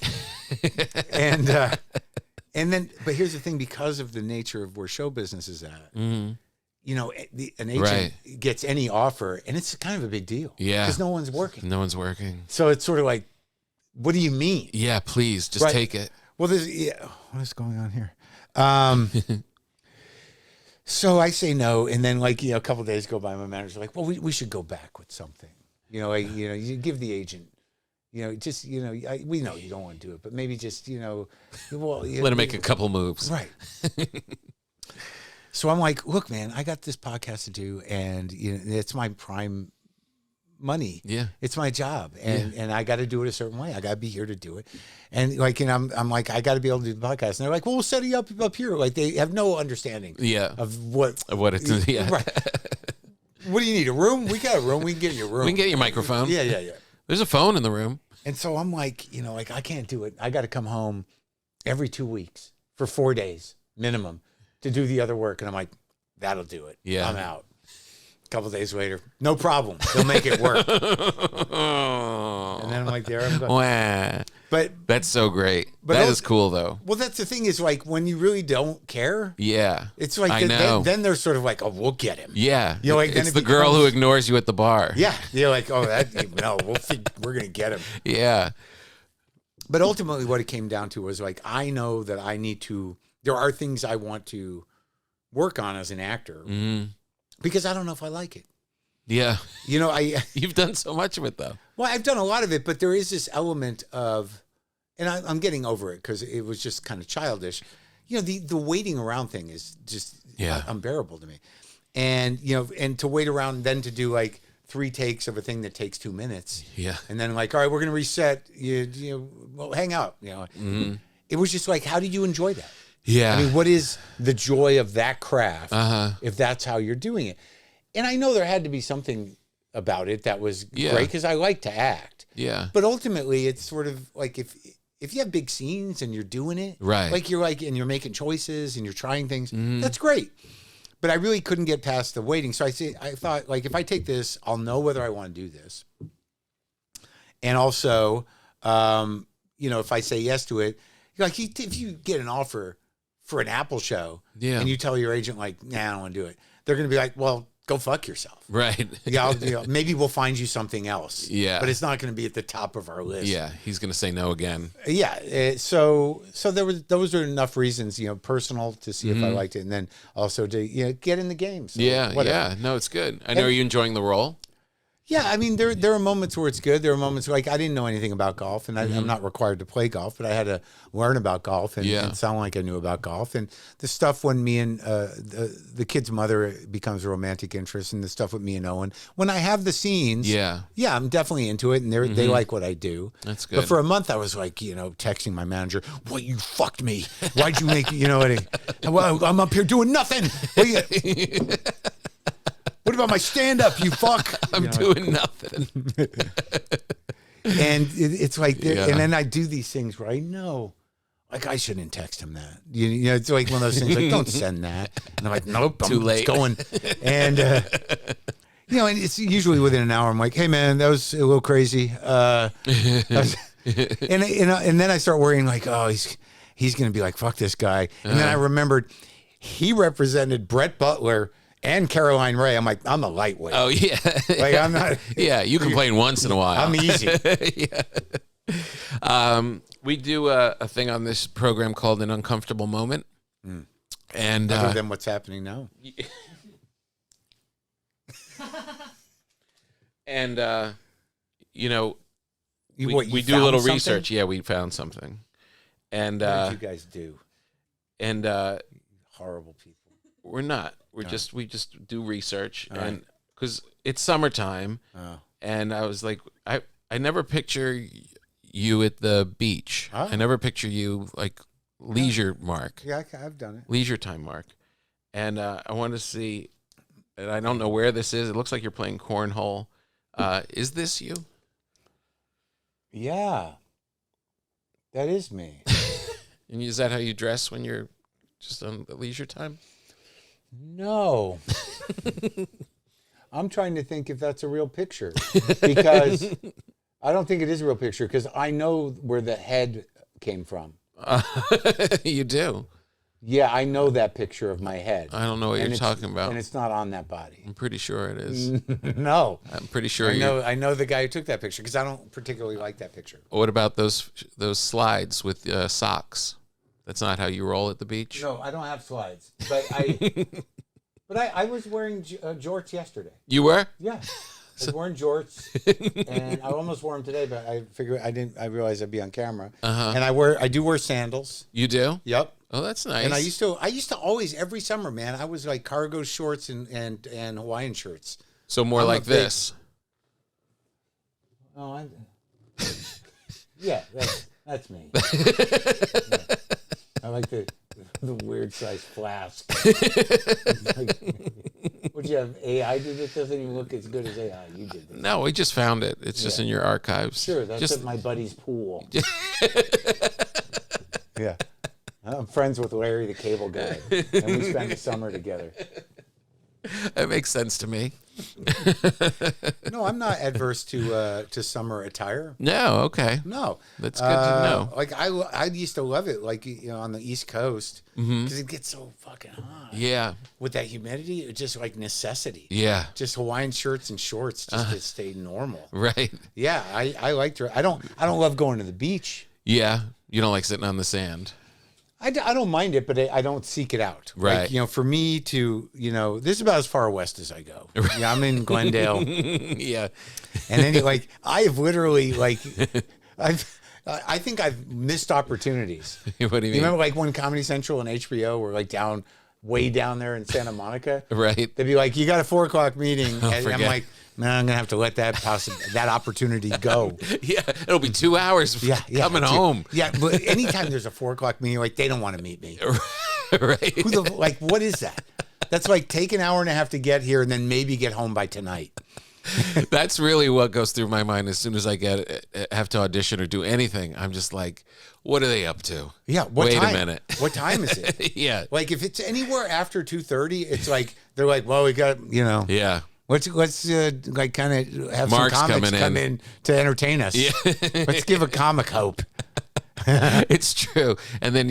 And then, but here's the thing, because of the nature of where show business is at, you know, an agent gets any offer, and it's kind of a big deal. Yeah. Because no one's working. No one's working. So it's sort of like, what do you mean? Yeah, please, just take it. Well, what is going on here? So I say no, and then, like, you know, a couple of days go by, my manager's like, well, we should go back with something. You know, you give the agent, you know, just, you know, we know you don't want to do it, but maybe just, you know, let him make a couple moves. Right. So I'm like, look, man, I got this podcast to do, and, you know, it's my prime money. Yeah. It's my job, and I got to do it a certain way. I got to be here to do it. And like, and I'm like, I got to be able to do the podcast. And they're like, well, we'll set you up here. Like, they have no understanding of what it's, right. What do you need? A room? We got a room. We can get you a room. We can get your microphone. Yeah. There's a phone in the room. And so I'm like, you know, like, I can't do it. I got to come home every 2 weeks for 4 days minimum to do the other work. And I'm like, that'll do it. Yeah. I'm out. A couple of days later, no problem. They'll make it work. And then I'm like, there I'm going. Wow. But that's so great. That is cool, though. Well, that's the thing, is like, when you really don't care. Yeah. It's like, then they're sort of like, oh, we'll get him. Yeah. You know, like, it's the girl who ignores you at the bar. Yeah. You're like, oh, no, we're going to get him. Yeah. But ultimately what it came down to was like, I know that there are things I want to work on as an actor. Mm-hmm. Because I don't know if I like it. Yeah. You know, you've done so much of it, though. Well, I've done a lot of it, but there is this element of, and I'm getting over it because it was just kind of childish. You know, the waiting around thing is just unbearable to me. And, you know, and to wait around then to do like 3 takes of a thing that takes 2 minutes. Yeah. And then like, all right, we're going to reset. You know, well, hang out. You know, It was just like, how did you enjoy that? Yeah. I mean, what is the joy of that craft if that's how you're doing it? And I know there had to be something about it that was great because I like to act. Yeah. But ultimately, it's sort of like, if you have big scenes and you're doing it, right? Like, you're like, and you're making choices and you're trying things, that's great. But I really couldn't get past the waiting. So I thought, like, if I take this, I'll know whether I want to do this. And also, you know, if I say yes to it, like, if you get an offer for an Apple show, and you tell your agent, like, nah, I don't want to do it, they're going to be like, well, go fuck yourself. Right. Yeah. You know, maybe we'll find you something else. Yeah. But it's not going to be at the top of our list. Yeah. He's going to say no again. Yeah. So those are enough reasons, you know, personal to see if I liked it. And then also to, you know, get in the game. So yeah. No, it's good. Are you enjoying the role? Yeah, I mean, there are moments where it's good. There are moments like I didn't know anything about golf, and I'm not required to play golf, but I had to learn about golf and sound like I knew about golf. And the stuff when me and the kid's mother becomes a romantic interest, and the stuff with me and Owen, when I have the scenes, yeah, I'm definitely into it, and they like what I do. That's good. But for a month, I was like, texting my manager, "What, you fucked me? Why'd you make well, I'm up here doing nothing." What about my stand-up, you fuck? I'm doing nothing. And it's like, and then I do these things where I know, like, I shouldn't text him that. It's like one of those things, like, don't send that. And I'm like, nope, Too late. It's going. And, and it's usually within an hour. I'm like, hey, man, that was a little crazy. And then I start worrying, like, oh, he's going to be like, fuck this guy. And then I remembered he represented Brett Butler and Caroline Ray. I'm like, I'm a lightweight. Oh, yeah. Like, I'm not. Yeah, you complain once in a while. I'm easy. Yeah. We do a thing on this program called An Uncomfortable Moment. And other than what's happening now. And, we you do a little something? research. Yeah, we found something. And what did you guys do? And horrible people. We're not. We just do research, and because it's summertime, and I was like, I never picture you at the beach. I never picture you like leisure, Mark. Yeah, I've done it. Leisure time, Mark. And I want to see. And I don't know where this is. It looks like you're playing cornhole. Is this you? Yeah, that is me. And is that how you dress when you're just on the leisure time? No. I'm trying to think if that's a real picture, because I don't think it is a real picture, because I know where the head came from. You do? Yeah, I know that picture of my head. I don't know what you're talking about. And it's not on that body. I'm pretty sure it is. No. I'm pretty sure I know the guy who took that picture, because I don't particularly like that picture. What about those slides with socks? That's not how you roll at the beach? No, I don't have slides. But I was wearing jorts yesterday. You were? Yeah. I was wearing jorts, and I almost wore them today, but I figured I realized I'd be on camera. And I do wear sandals. You do? Yep. Oh, that's nice. And I used to always, every summer, man, I was like cargo shorts and Hawaiian shirts. So more like this. Oh, yeah, that's me. Yeah. I like the weird size flask. Like, would you have AI do this? Doesn't even look as good as AI. You did this. No, we just found it. It's just in your archives. Sure, that's at my buddy's pool. Yeah. I'm friends with Larry the Cable Guy, and we spend the summer together. That makes sense to me. No, I'm not adverse to summer attire. No, okay. No, that's good to know. Like I used to love it, like on the East Coast, because it gets so fucking hot. Yeah, with that humidity, it's just like necessity. Yeah, just Hawaiian shirts and shorts just to stay normal. Right. Yeah, I liked her. I don't love going to the beach. Yeah, you don't like sitting on the sand. I don't mind it, but I don't seek it out. Right. Like, for me to, this is about as far west as I go. Yeah, I'm in Glendale. Yeah. And then, I have literally, I think I've missed opportunities. What do you mean? You remember, when Comedy Central and HBO were, way down there in Santa Monica? Right. They'd be like, you got a 4:00 meeting. And I'm like, man, I'm going to have to let that opportunity go. Yeah, it'll be 2 hours coming home. Yeah, but anytime there's a 4:00 meeting, they don't want to meet me. Right. What is that? That's take an hour and a half to get here and then maybe get home by tonight. That's really what goes through my mind as soon as I have to audition or do anything. I'm just like, what are they up to? Yeah. Wait a minute. What time is it? Yeah. If it's anywhere after 2:30, it's they're like, well, we got, Yeah. Let's kind of have Mark's some comics come in to entertain us. Yeah. Let's give a comic hope. It's true. And then,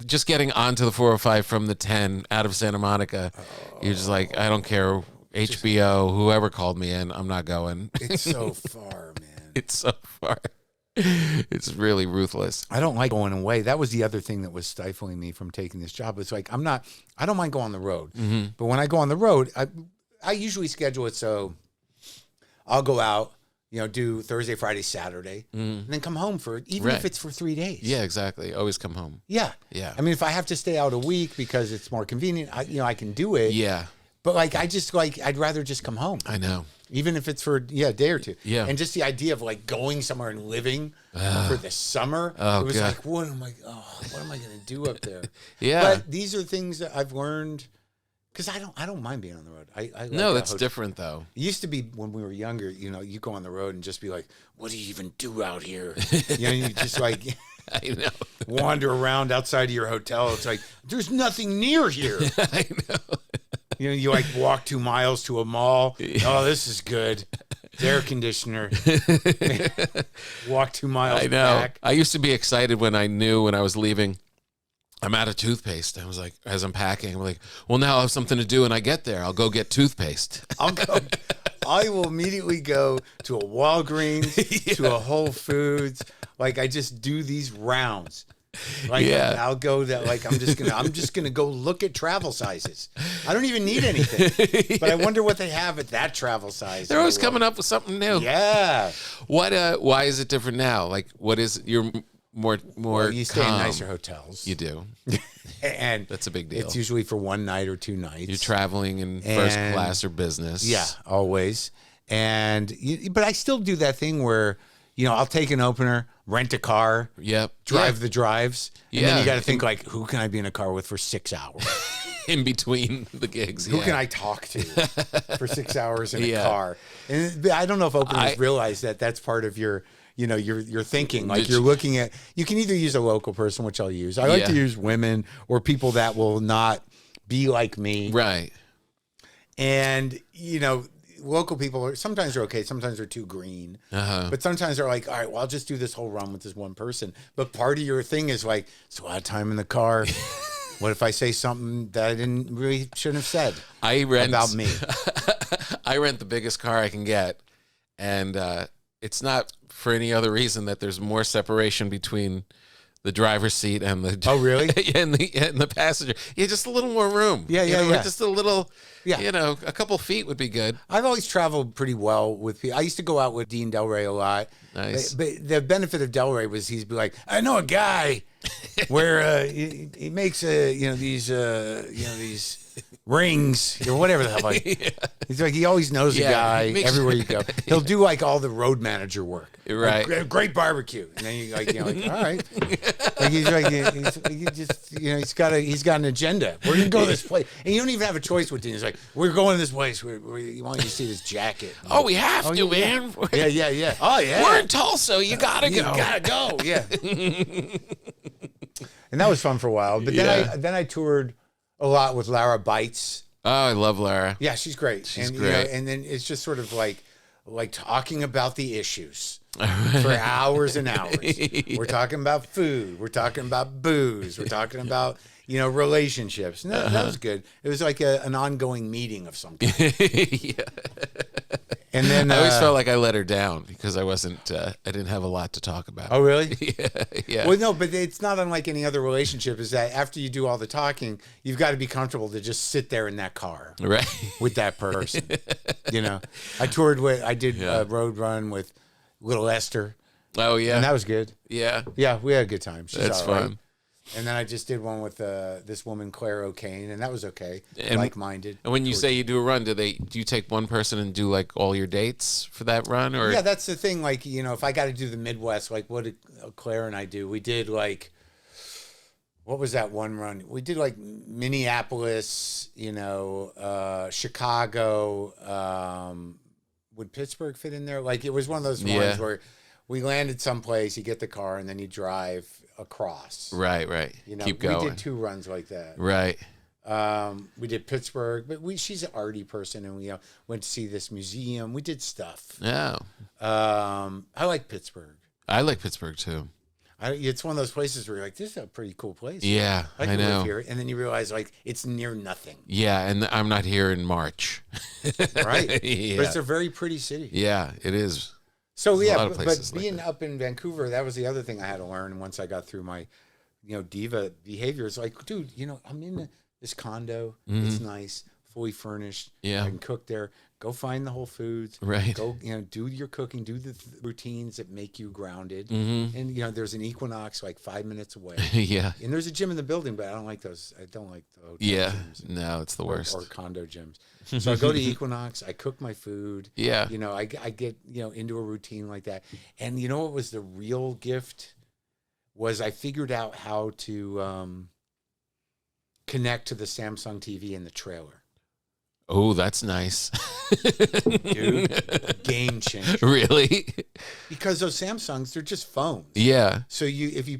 just getting onto the 405 from the 10 out of Santa Monica, you're just like, I don't care. HBO, whoever called me in, I'm not going. It's so far, man. It's so far. It's really ruthless. I don't like going away. That was the other thing that was stifling me from taking this job. It's I don't mind going on the road. Mm-hmm. But when I go on the road, I usually schedule it so I'll go out, do Thursday, Friday, Saturday, and then come home even if it's for 3 days. Yeah, exactly. Always come home. Yeah. Yeah. I mean, if I have to stay out a week because it's more convenient, I can do it. Yeah. But like, I'd rather just come home. I know. Even if it's for a day or two. Yeah. And just the idea of like going somewhere and living for the summer. Oh, it was God. like, what am I going to do up there? Yeah. But these are things that I've learned because I don't mind being on the road. I like no, that's different though. It used to be when we were younger, you go on the road and just be like, what do you even do out here? You just like I know. wander around outside of your hotel. It's like, there's nothing near here. I know. You like walk 2 miles to a mall. Oh, this is good. It's air conditioner. Walk 2 miles I know. back. I used to be excited when I knew when I was leaving, I'm out of toothpaste. I was like, as I'm packing, I'm like, well, now I'll have something to do when I get there. I'll go get toothpaste. I will immediately go to a Walgreens, to a Whole Foods. Like I just do these rounds. Like I'll go that like I'm just gonna go look at travel sizes. I don't even need anything, but I wonder what they have at that travel size. They're always coming up with something new. Yeah. What? Why is it different now? Like, what is you're more? Well, you stay in calm. nicer hotels. You do, and that's a big deal. It's usually for 1 night or 2 nights. You're traveling in first class or business. Yeah, always. But I still do that thing where I'll take an opener, rent a car, drive the drives, and then you got to think like, who can I be in a car with for 6 hours? In between the gigs. Who can I talk to for 6 hours in a car? And I don't know if openers realize that that's part of your thinking. Like you're looking at, you can either use a local person, which I'll use. I like to use women or people that will not be like me. Right. And, local people sometimes they're okay, sometimes they're too green, but sometimes they're like, all right, well, I'll just do this whole run with this one person. But part of your thing is like, it's a lot of time in the car. What if I say something that I shouldn't have said about me? I rent the biggest car I can get, and it's not for any other reason that there's more separation between the driver's seat and the and the passenger. Yeah, just a little more room. Yeah. Just a little. Yeah, a couple feet would be good. I've always traveled pretty well with people. I used to go out with Dean Del Rey a lot. Nice. But the benefit of Del Rey was he'd be like, I know a guy where he makes these rings or whatever the hell. He's like, he always knows a guy everywhere you go. He'll do like all the road manager work. Right. Like, great barbecue. And then you like, all right. Like he's got an agenda. We're gonna go to this place, and you don't even have a choice with Dean. He's like, we're going to this place. We want you to see this jacket. Oh, we have to, man. Yeah. Oh yeah. We're in Tulsa. You gotta go. You gotta go. Yeah. And that was fun for a while. But then I toured a lot with Lara Bites. Oh, I love Lara. Yeah, she's great. She's great. And then it's just sort of like talking about the issues for hours and hours. We're talking about food. We're talking about booze. We're talking about, relationships. And that was good. It was like an ongoing meeting of some kind. Yeah. And then I always felt like I let her down because I wasn't. I didn't have a lot to talk about. Oh, really? Yeah. Well, no, but it's not unlike any other relationship. Is that after you do all the talking, you've got to be comfortable to just sit there in that car, right, with that person. I did a road run with Little Esther. Oh yeah, and that was good. Yeah, we had a good time. That's fun. Right. And then I just did one with this woman, Claire O'Kane, and that was okay. Like-minded. And when you say you do a run, do you take one person and do like all your dates for that run? Or yeah, that's the thing. Like, if I got to do the Midwest, like what did Claire and I do? We did like, what was that one run? We did like Minneapolis, Chicago. Would Pittsburgh fit in there? Like it was one of those ones where we landed someplace, you get the car, and then you drive across. Right. Keep going. We did 2 runs like that. Right. We did Pittsburgh, but she's an arty person, and we went to see this museum. We did stuff. Yeah. I like Pittsburgh. I like Pittsburgh too. It's one of those places where you're like, this is a pretty cool place. Yeah, I know. Live here. And then you realize like it's near nothing. Yeah, and I'm not here in March. Right. Yeah. But it's a very pretty city. Yeah, it is. So but being up in Vancouver, that was the other thing I had to learn once I got through my, diva behavior. It's like, dude, I'm in this condo. Mm-hmm. It's nice. fully furnished. Yeah. I can cook there. Go find the Whole Foods. Right. Go, do your cooking, do the routines that make you grounded. Mm-hmm. And, there's an Equinox like 5 minutes away. Yeah. And there's a gym in the building, but I don't like those. I don't like the hotel gyms. No, it's the worst. Or condo gyms. So I go to Equinox. I cook my food. Yeah. I get, into a routine like that. And you know what was the real gift? Was I figured out how to connect to the Samsung TV in the trailer. Oh, that's nice. Dude, game changer. Really? Because those Samsungs, they're just phones. Yeah. So if you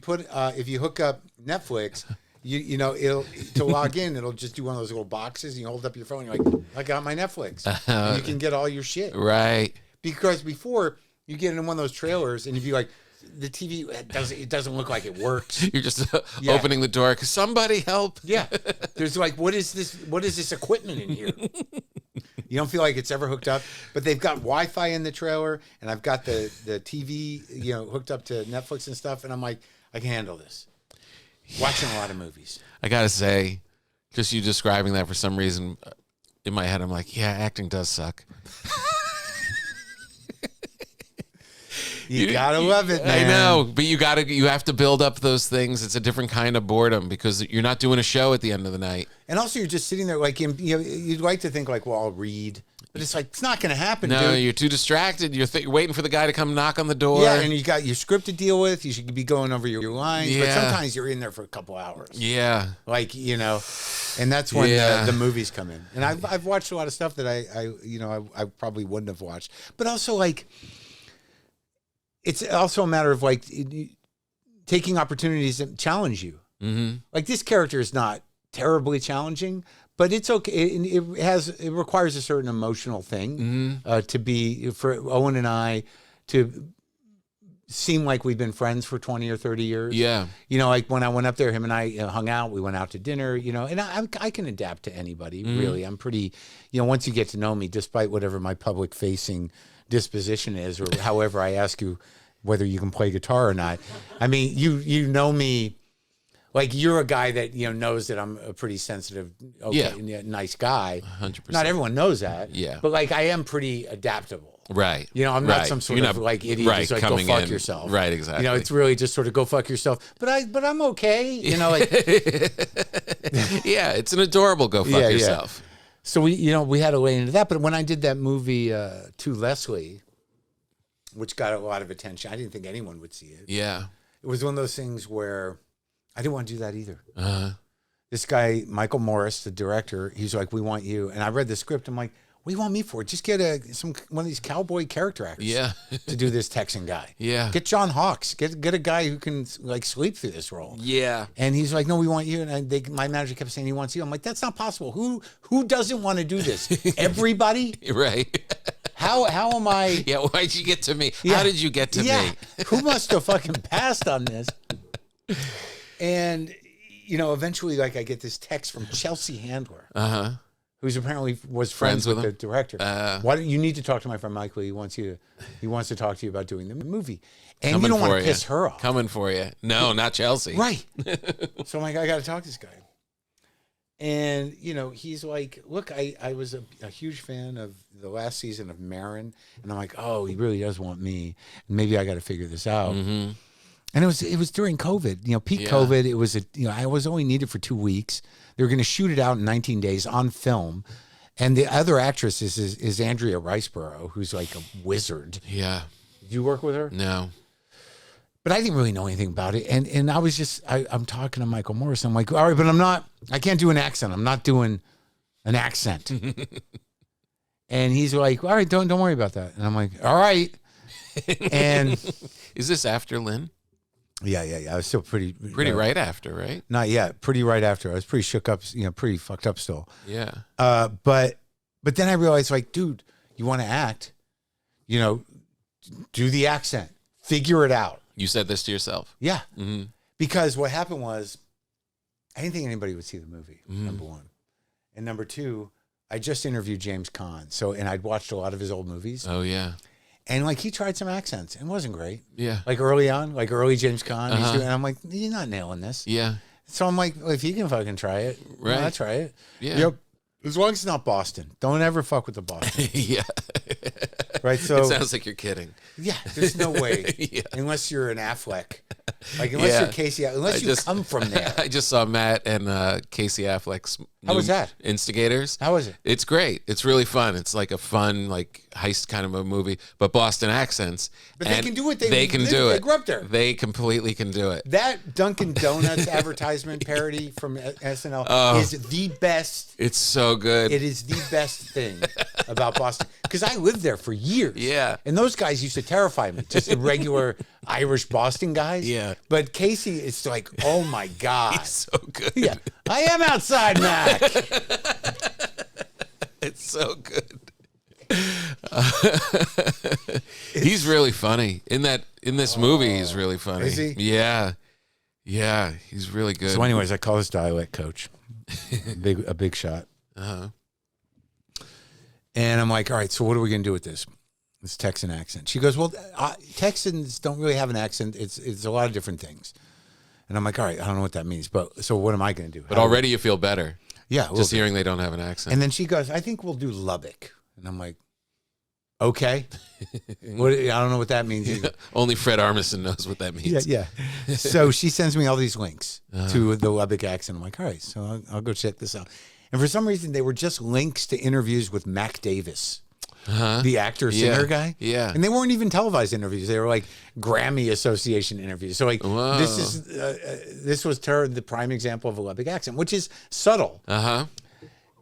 hook up Netflix, it'll to log in, it'll just do one of those little boxes. And you hold up your phone, you're like, I got my Netflix. And you can get all your shit. Right. Because before you get in one of those trailers and you'd be like, the TV doesn't look like it works. You're just opening the door. Somebody help. Yeah. There's like, what is this equipment in here? You don't feel like it's ever hooked up, but they've got Wi-Fi in the trailer, and I've got the TV, hooked up to Netflix and stuff, and I'm like, I can handle this. Watching a lot of movies. I gotta say, just you describing that, for some reason in my head, I'm like, yeah, acting does suck. You gotta love it, man. I know, but you have to build up those things. It's a different kind of boredom because you're not doing a show at the end of the night. And also, you're just sitting there like, you'd like to think like, well, I'll read, but it's like, it's not going to happen. No, dude. You're too distracted. You're waiting for the guy to come knock on the door. Yeah, and you got your script to deal with. You should be going over your lines, but Yeah. sometimes you're in there for a couple hours. Yeah, Like, and that's when the movies come in. And I've watched a lot of stuff that I probably wouldn't have watched, but also like, it's also a matter of like taking opportunities that challenge you. Mm-hmm. Like this character is not terribly challenging, but it's okay. It requires a certain emotional thing to be for Owen and I to seem like we've been friends for 20 or 30 years. Yeah. Like when I went up there, him and I hung out, we went out to dinner, and I can adapt to anybody, really. I'm pretty, once you get to know me, despite whatever my public facing disposition is, or however I ask you whether you can play guitar or not. I mean, you know me, like you're a guy that, knows that I'm a pretty sensitive, nice guy. 100%. Not everyone knows that. Yeah. But like I am pretty adaptable. Right. I'm not some sort of like idiot who's like, go fuck yourself. Right, exactly. It's really just sort of go fuck yourself. But I'm okay. Like yeah, it's an adorable go fuck yourself. Yeah. So we had to lay into that. But when I did that movie To Leslie, which got a lot of attention, I didn't think anyone would see it. Yeah. It was one of those things where I didn't want to do that either. Uh-huh. This guy, Michael Morris, the director, he's like, we want you. And I read the script. I'm like, what do you want me for? Just get one of these cowboy character actors to do this Texan guy. Yeah. Get John Hawkes. Get a guy who can like sleep through this role. Yeah. And he's like, no, we want you. And my manager kept saying he wants you. I'm like, that's not possible. Who doesn't want to do this? Everybody? Right. How am I? Yeah, why'd you get to me? Yeah. How did you get to me? Who must have fucking passed on this? And, eventually, like, I get this text from Chelsea Handler, who's apparently was friends with the director. Why don't you need to talk to my friend Michael? He wants to talk to you about doing the movie. And you don't want to piss her off. Coming for you. No, not Chelsea. Right. So I'm like, I got to talk to this guy. And, he's like, look, I was a huge fan of the last season of Maron. And I'm like, oh, he really does want me. Maybe I got to figure this out. Mm-hmm. And it was during COVID, peak COVID. It was I was only needed for 2 weeks. They were going to shoot it out in 19 days on film. And the other actress is Andrea Riceborough, who's like a wizard. Yeah. Did you work with her? No. But I didn't really know anything about it. And I was just, I'm talking to Michael Morris. I'm like, all right, but I can't do an accent. I'm not doing an accent. And he's like, all right, don't worry about that. And I'm like, all right. And is this after Lynn? Yeah. I was still pretty right after, right? Not yet. Pretty right after. I was pretty shook up, pretty fucked up still. Yeah. But then I realized, like, dude, you want to act, do the accent, figure it out. You said this to yourself? Yeah. Mm-hmm. Because what happened was, I didn't think anybody would see the movie, number one. And number two, I just interviewed James Caan. And I'd watched a lot of his old movies. Oh, yeah. And like he tried some accents and it wasn't great. Yeah. Like early James Caan. And I'm like, you're not nailing this. Yeah. So I'm like, well, if you can fucking try it, right. I'll try it. Yeah. Yep. As long as it's not Boston. Don't ever fuck with the Boston. Yeah. Right? So it sounds like you're kidding. yeah, there's no way. Yeah. Unless you're an Affleck. Like, unless you're Casey, unless you come from there. I just saw Matt and Casey Affleck's How was that? Instigators. How was it? It's great. It's really fun. It's like a fun, like, heist kind of a movie, but Boston accents. But they can do it. They can do it. They grew up there. They completely can do it. That Dunkin' Donuts advertisement parody from SNL is the best. It's so good. It is the best thing about Boston. Because I lived there for years. Yeah. And those guys used to terrify me. Just irregular Irish Boston guys. Yeah. But Casey, it's like, oh my God. He's so good. Yeah. I am outside, Mac. It's so good. He's really funny. In this movie, he's really funny. Is he? Yeah. Yeah. He's really good. So anyways, I call this dialect coach. A big shot. Uh-huh. And I'm like, all right, so what are we going to do with this Texan accent? She goes, well, Texans don't really have an accent. It's a lot of different things. And I'm like, all right, I don't know what that means, but so what am I going to do? But already you feel better. Yeah. Just hearing they don't have an accent. And then she goes, I think we'll do Lubbock. And I'm like, okay. I don't know what that means either. Only Fred Armisen knows what that means. Yeah. So she sends me all these links to the Lubbock accent. I'm like, all right, so I'll go check this out. And for some reason, they were just links to interviews with Mac Davis, the actor-singer guy. Yeah. And they weren't even televised interviews. They were like Grammy Association interviews. So like, this was the prime example of a Lubbock accent, which is subtle. Uh-huh.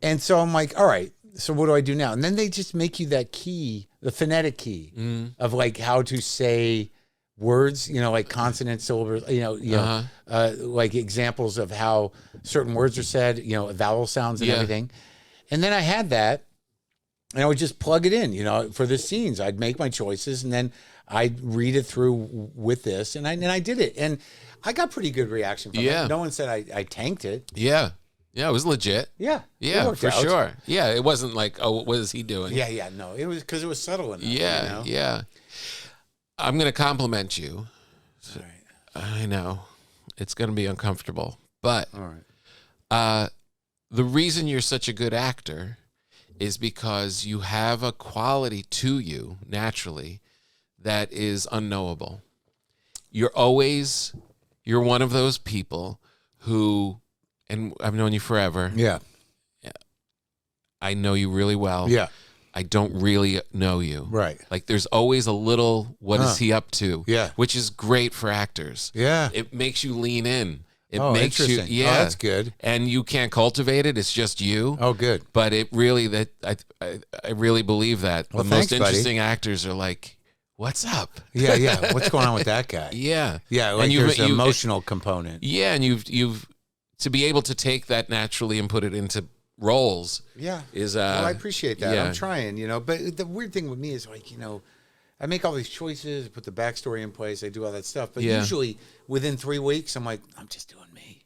And so I'm like, all right, so what do I do now? And then they just make you that key, the phonetic key of like how to say words, like consonant syllables, like examples of how certain words are said, vowel sounds and everything. And then I had that and I would just plug it in, for the scenes. I'd make my choices and then I'd read it through with this and I did it. And I got pretty good reaction from it. No one said I tanked it. Yeah. Yeah, it was legit. Yeah. Yeah, for sure. Yeah, it wasn't like, oh, what is he doing? Yeah. No, it was because it was subtle enough. Yeah, yeah. I'm going to compliment you. All right. I know. It's going to be uncomfortable. But all right. The reason you're such a good actor is because you have a quality to you, naturally, that is unknowable. You're one of those people who... And I've known you forever. Yeah. I know you really well. Yeah. I don't really know you. Right. Like there's always a little, what is he up to? Yeah. Which is great for actors. Yeah. It makes you lean in. It makes you, yeah. Oh, that's good. And you can't cultivate it. It's just you. Oh, good. But it really, I really believe that. Well, the thanks, most interesting actors are like, what's up? Yeah. What's going on with that guy? Yeah. Yeah. Like there's an emotional component. Yeah. And you've, to be able to take that naturally and put it into roles is well, I appreciate that. Yeah. I'm trying, but the weird thing with me is like, I make all these choices, I put the backstory in place, I do all that stuff, but usually within 3 weeks I'm like, I'm just doing me.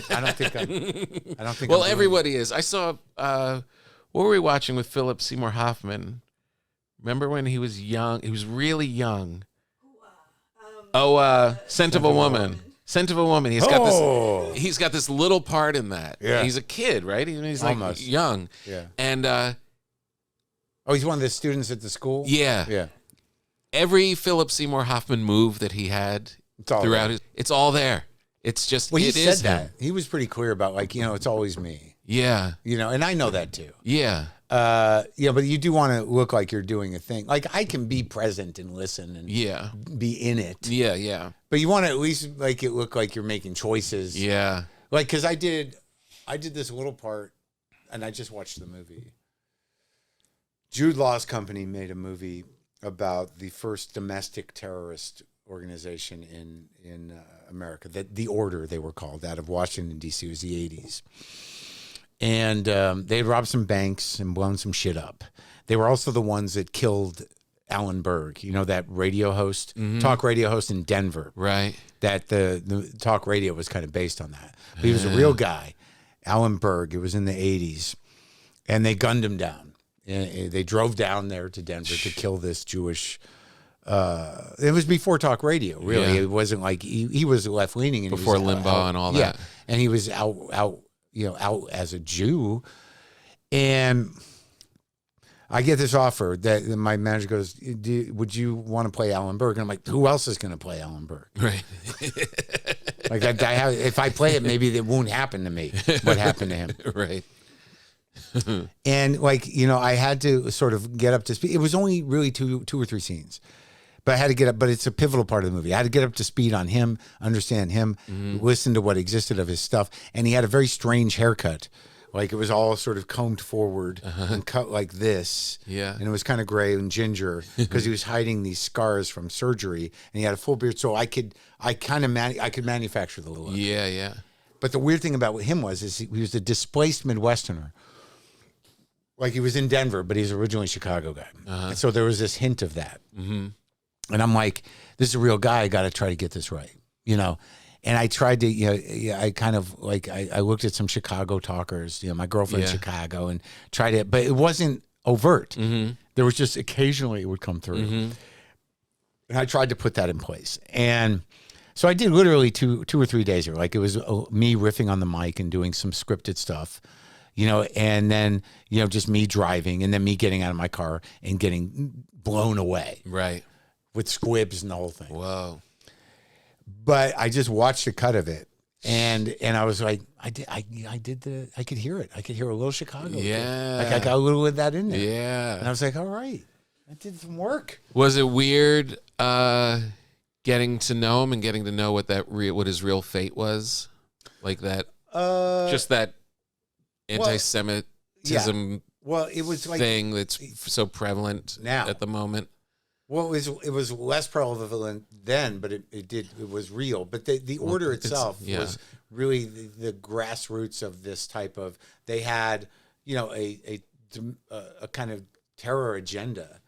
I don't think well, everybody is. I saw what were we watching with Philip Seymour Hoffman? Remember when he was young? He was really young. Scent of a Woman. Scent of a Woman. He's got this little part in that. Yeah. He's a kid, right? He's like almost young. Yeah. And he's one of the students at the school? Yeah. Yeah. Every Philip Seymour Hoffman move that he had throughout it's all there. It's just he said that. He was pretty clear about like, it's always me. Yeah. And I know that too. Yeah. But you do want to look like you're doing a thing. Like I can be present and listen and be in it. Yeah. But you want to at least make it look like you're making choices. Yeah. Like, cause I did this little part and I just watched the movie. Jude Law's company made a movie about the first domestic terrorist organization in America, the Order they were called, out of Washington, D.C. It was the 80s. And they had robbed some banks and blown some shit up. They were also the ones that killed Alan Berg, that radio host, talk radio host in Denver. Right. That the talk radio was kind of based on that. But he was a real guy, Alan Berg. It was in the 80s. And they gunned him down. And they drove down there to Denver to kill this Jewish... it was before talk radio, really. Yeah. It wasn't like... He was left-leaning. And before Limbaugh and all that. And he was out as a Jew. And I get this offer that my manager goes, would you want to play Alan Berg? And I'm like, who else is going to play Alan Berg? Right. Like, if I play it, maybe it won't happen to me. What happened to him? Right. And like, I had to sort of get up to speed. It was only really two or three scenes, but I had to get up. But it's a pivotal part of the movie. I had to get up to speed on him, understand him, listen to what existed of his stuff. And he had a very strange haircut. Like, it was all sort of combed forward and cut like this. Yeah. And it was kind of gray and ginger because he was hiding these scars from surgery, and he had a full beard. So I could manufacture the look. Yeah, yeah. But the weird thing about him is he was a displaced Midwesterner. Like, he was in Denver, but he's originally a Chicago guy. And so there was this hint of that. And I'm like, this is a real guy. I got to try to get this right, And I tried to, I kind of like, I looked at some Chicago talkers, my girlfriend's Chicago, and tried it, but it wasn't overt. There was just occasionally it would come through. And I tried to put that in place. And so I did literally two or 3 days here. Like, it was me riffing on the mic and doing some scripted stuff, and then, just me driving, and then me getting out of my car and getting blown away. Right. With squibs and the whole thing. Whoa. But I just watched a cut of it, and I was like, I could hear it. I could hear a little Chicago. Yeah. Like, I got a little of that in there. Yeah. And I was like, all right, I did some work. Was it weird getting to know him and getting to know what his real fate was? Like that, just that anti-Semitism it was like thing that's so prevalent now at the moment. Well, it was less prevalent then, but it was real. But the order itself was really the grassroots of this type of. They had a kind of terror agenda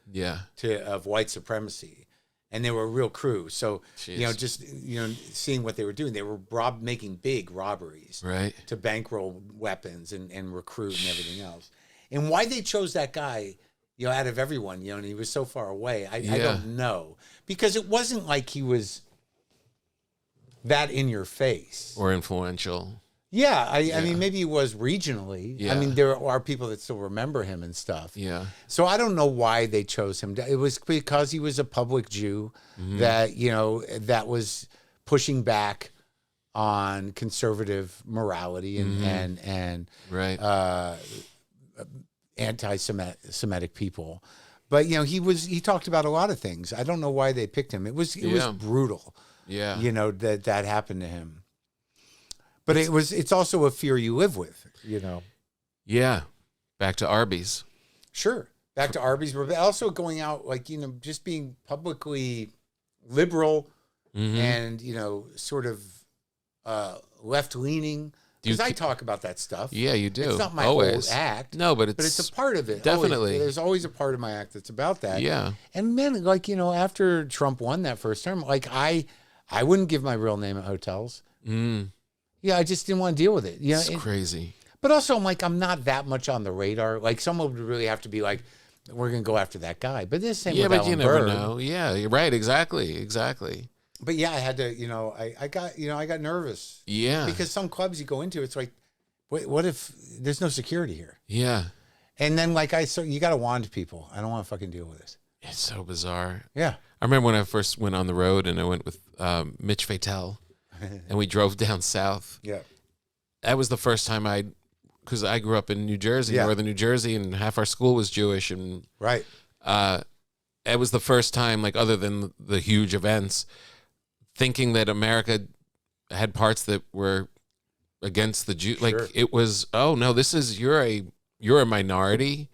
of white supremacy, and they were a real crew. So just seeing what they were doing, they were making big robberies, right, to bankroll weapons and recruit and everything else. And why they chose that guy, out of everyone, and he was so far away, I don't know. Because it wasn't like he was that in your face. Or influential. Yeah, I mean, maybe he was regionally. Yeah. I mean, there are people that still remember him and stuff. Yeah. So I don't know why they chose him. It was because he was a public Jew that, that was pushing back on conservative morality and right. Anti-Semitic people. But he talked about a lot of things. I don't know why they picked him. It was brutal. Yeah. That happened to him. But it's also a fear you live with, Yeah. Back to Arby's. Sure. Back to Arby's, but also going out, like, just being publicly liberal and, sort of left-leaning. Because I talk about that stuff. Yeah, you do. It's not my always. whole act. No, but it's a part of it. Definitely. There's always a part of my act that's about that. Yeah. And man, like, after Trump won that first term, like, I wouldn't give my real name at hotels. Yeah, I just didn't want to deal with it. It's crazy. But also, I'm like, I'm not that much on the radar. Like, someone would really have to be like, we're going to go after that guy. But this same with but Alan you never Berg. know. Yeah, you're right. Exactly. But yeah, I had to, I got nervous. Yeah. Because some clubs you go into, it's like, what if there's no security here? Yeah. And then, like, you got to wand people. I don't want to fucking deal with this. It's so bizarre. Yeah. I remember when I first went on the road and I went with Mitch Fatel and we drove down south. Yeah. That was the first time because I grew up in New Jersey, northern New Jersey, and half our school was Jewish. And right. It was the first time, like, other than the huge events, thinking that America had parts that were against the Jew. Like, it was, oh no, you're a minority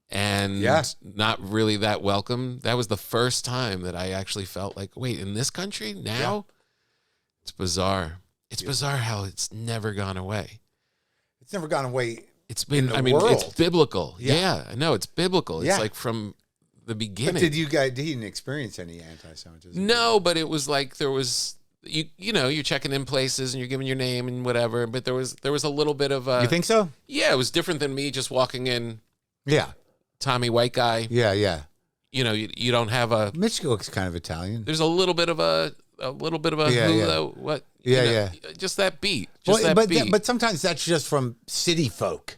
and not really that welcome. That was the first time that I actually felt like, wait, in this country now? Yeah. It's bizarre. It's bizarre how it's never gone away. It's never gone away. It's been, world. It's biblical. Yeah. I know, it's biblical. It's like from the beginning. But you didn't experience any anti-Semitism? No, but it was like there was, you're checking in places and you're giving your name and whatever, but there was a little bit of You think so? Yeah, it was different than me just walking in. Yeah. Tommy white guy. Yeah, yeah. You don't have a Mitch looks kind of Italian. There's a little bit of a what? Yeah. Just that beat. But sometimes that's just from city folk.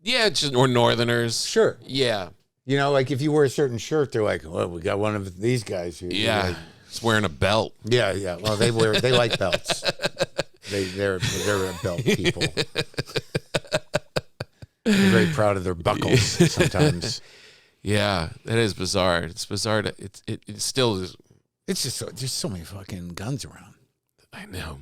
Yeah, just or Northerners. Sure. Yeah. You know, like if you wear a certain shirt, they're like, well, we got one of these guys here. Yeah. Like, he's wearing a belt. yeah, yeah. Well, they like belts. They're belt people. They're very proud of their buckles sometimes. Yeah, that is bizarre. It's bizarre. It still is. It's just there's so many fucking guns around. I know.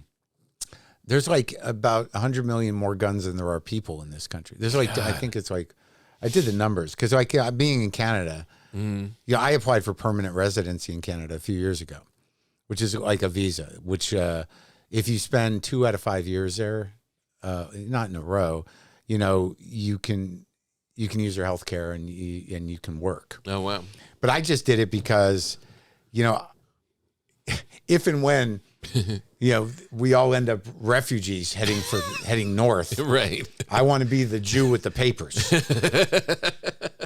There's like about 100 million more guns than there are people in this country. There's like, I think it's like, I did the numbers because like being in Canada, I applied for permanent residency in Canada a few years ago, which is like a visa, which if you spend 2 out of 5 years there, not in a row, you know, you can use your health care and you can work. Oh, wow. But I just did it because, you know, if and when, you know, we all end up refugees heading north. Right. I want to be the Jew with the papers.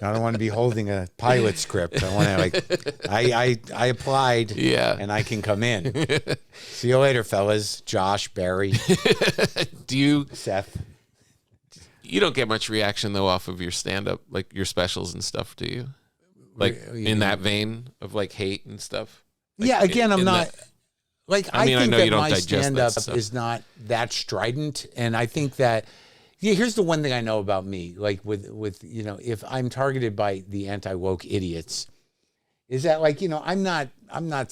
I don't want to be holding a pilot script. I want to I applied. Yeah. And I can come in. See you later, fellas. Josh, Barry. Seth. You don't get much reaction though off of your stand-up, like your specials and stuff, do you? Like in that vein of like hate and stuff. Like yeah. Again, I'm not. Like, I think I know that you don't my digest stand-up that stuff. is not that strident. And I think that, yeah, here's the one thing I know about me, like with you know, if I'm targeted by the anti-woke idiots, is that like, you know, I'm not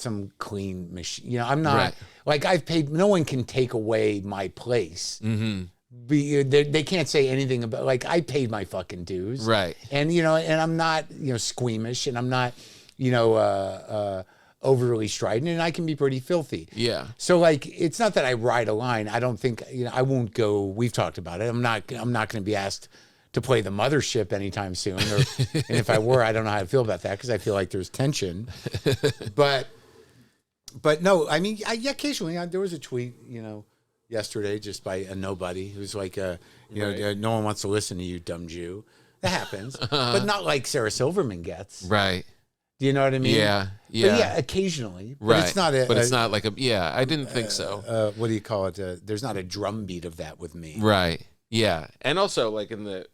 some clean machine. You know, I'm not, like I've paid, no one can take away my place. Mm-hmm. They can't say anything about, like, I paid my fucking dues. Right. And, you know, and I'm not, you know, squeamish and I'm not, you know, overly strident, and I can be pretty filthy. Yeah. So like, it's not that I ride a line. I don't think, you know, I won't go. We've talked about it. I'm not going to be asked to play the mothership anytime soon. And if I were, I don't know how to feel about that because I feel like there's tension. But no, I mean, occasionally there was a tweet, you know, yesterday just by a nobody who's like, you know, no one wants to listen to you, dumb Jew. That happens, but not like Sarah Silverman gets. Right. Do you know what I mean? Yeah. But yeah, occasionally. But it's not it's not like a, yeah, I didn't think so. What do you call it? There's not a drumbeat of that with me. Right. Yeah. And also like in the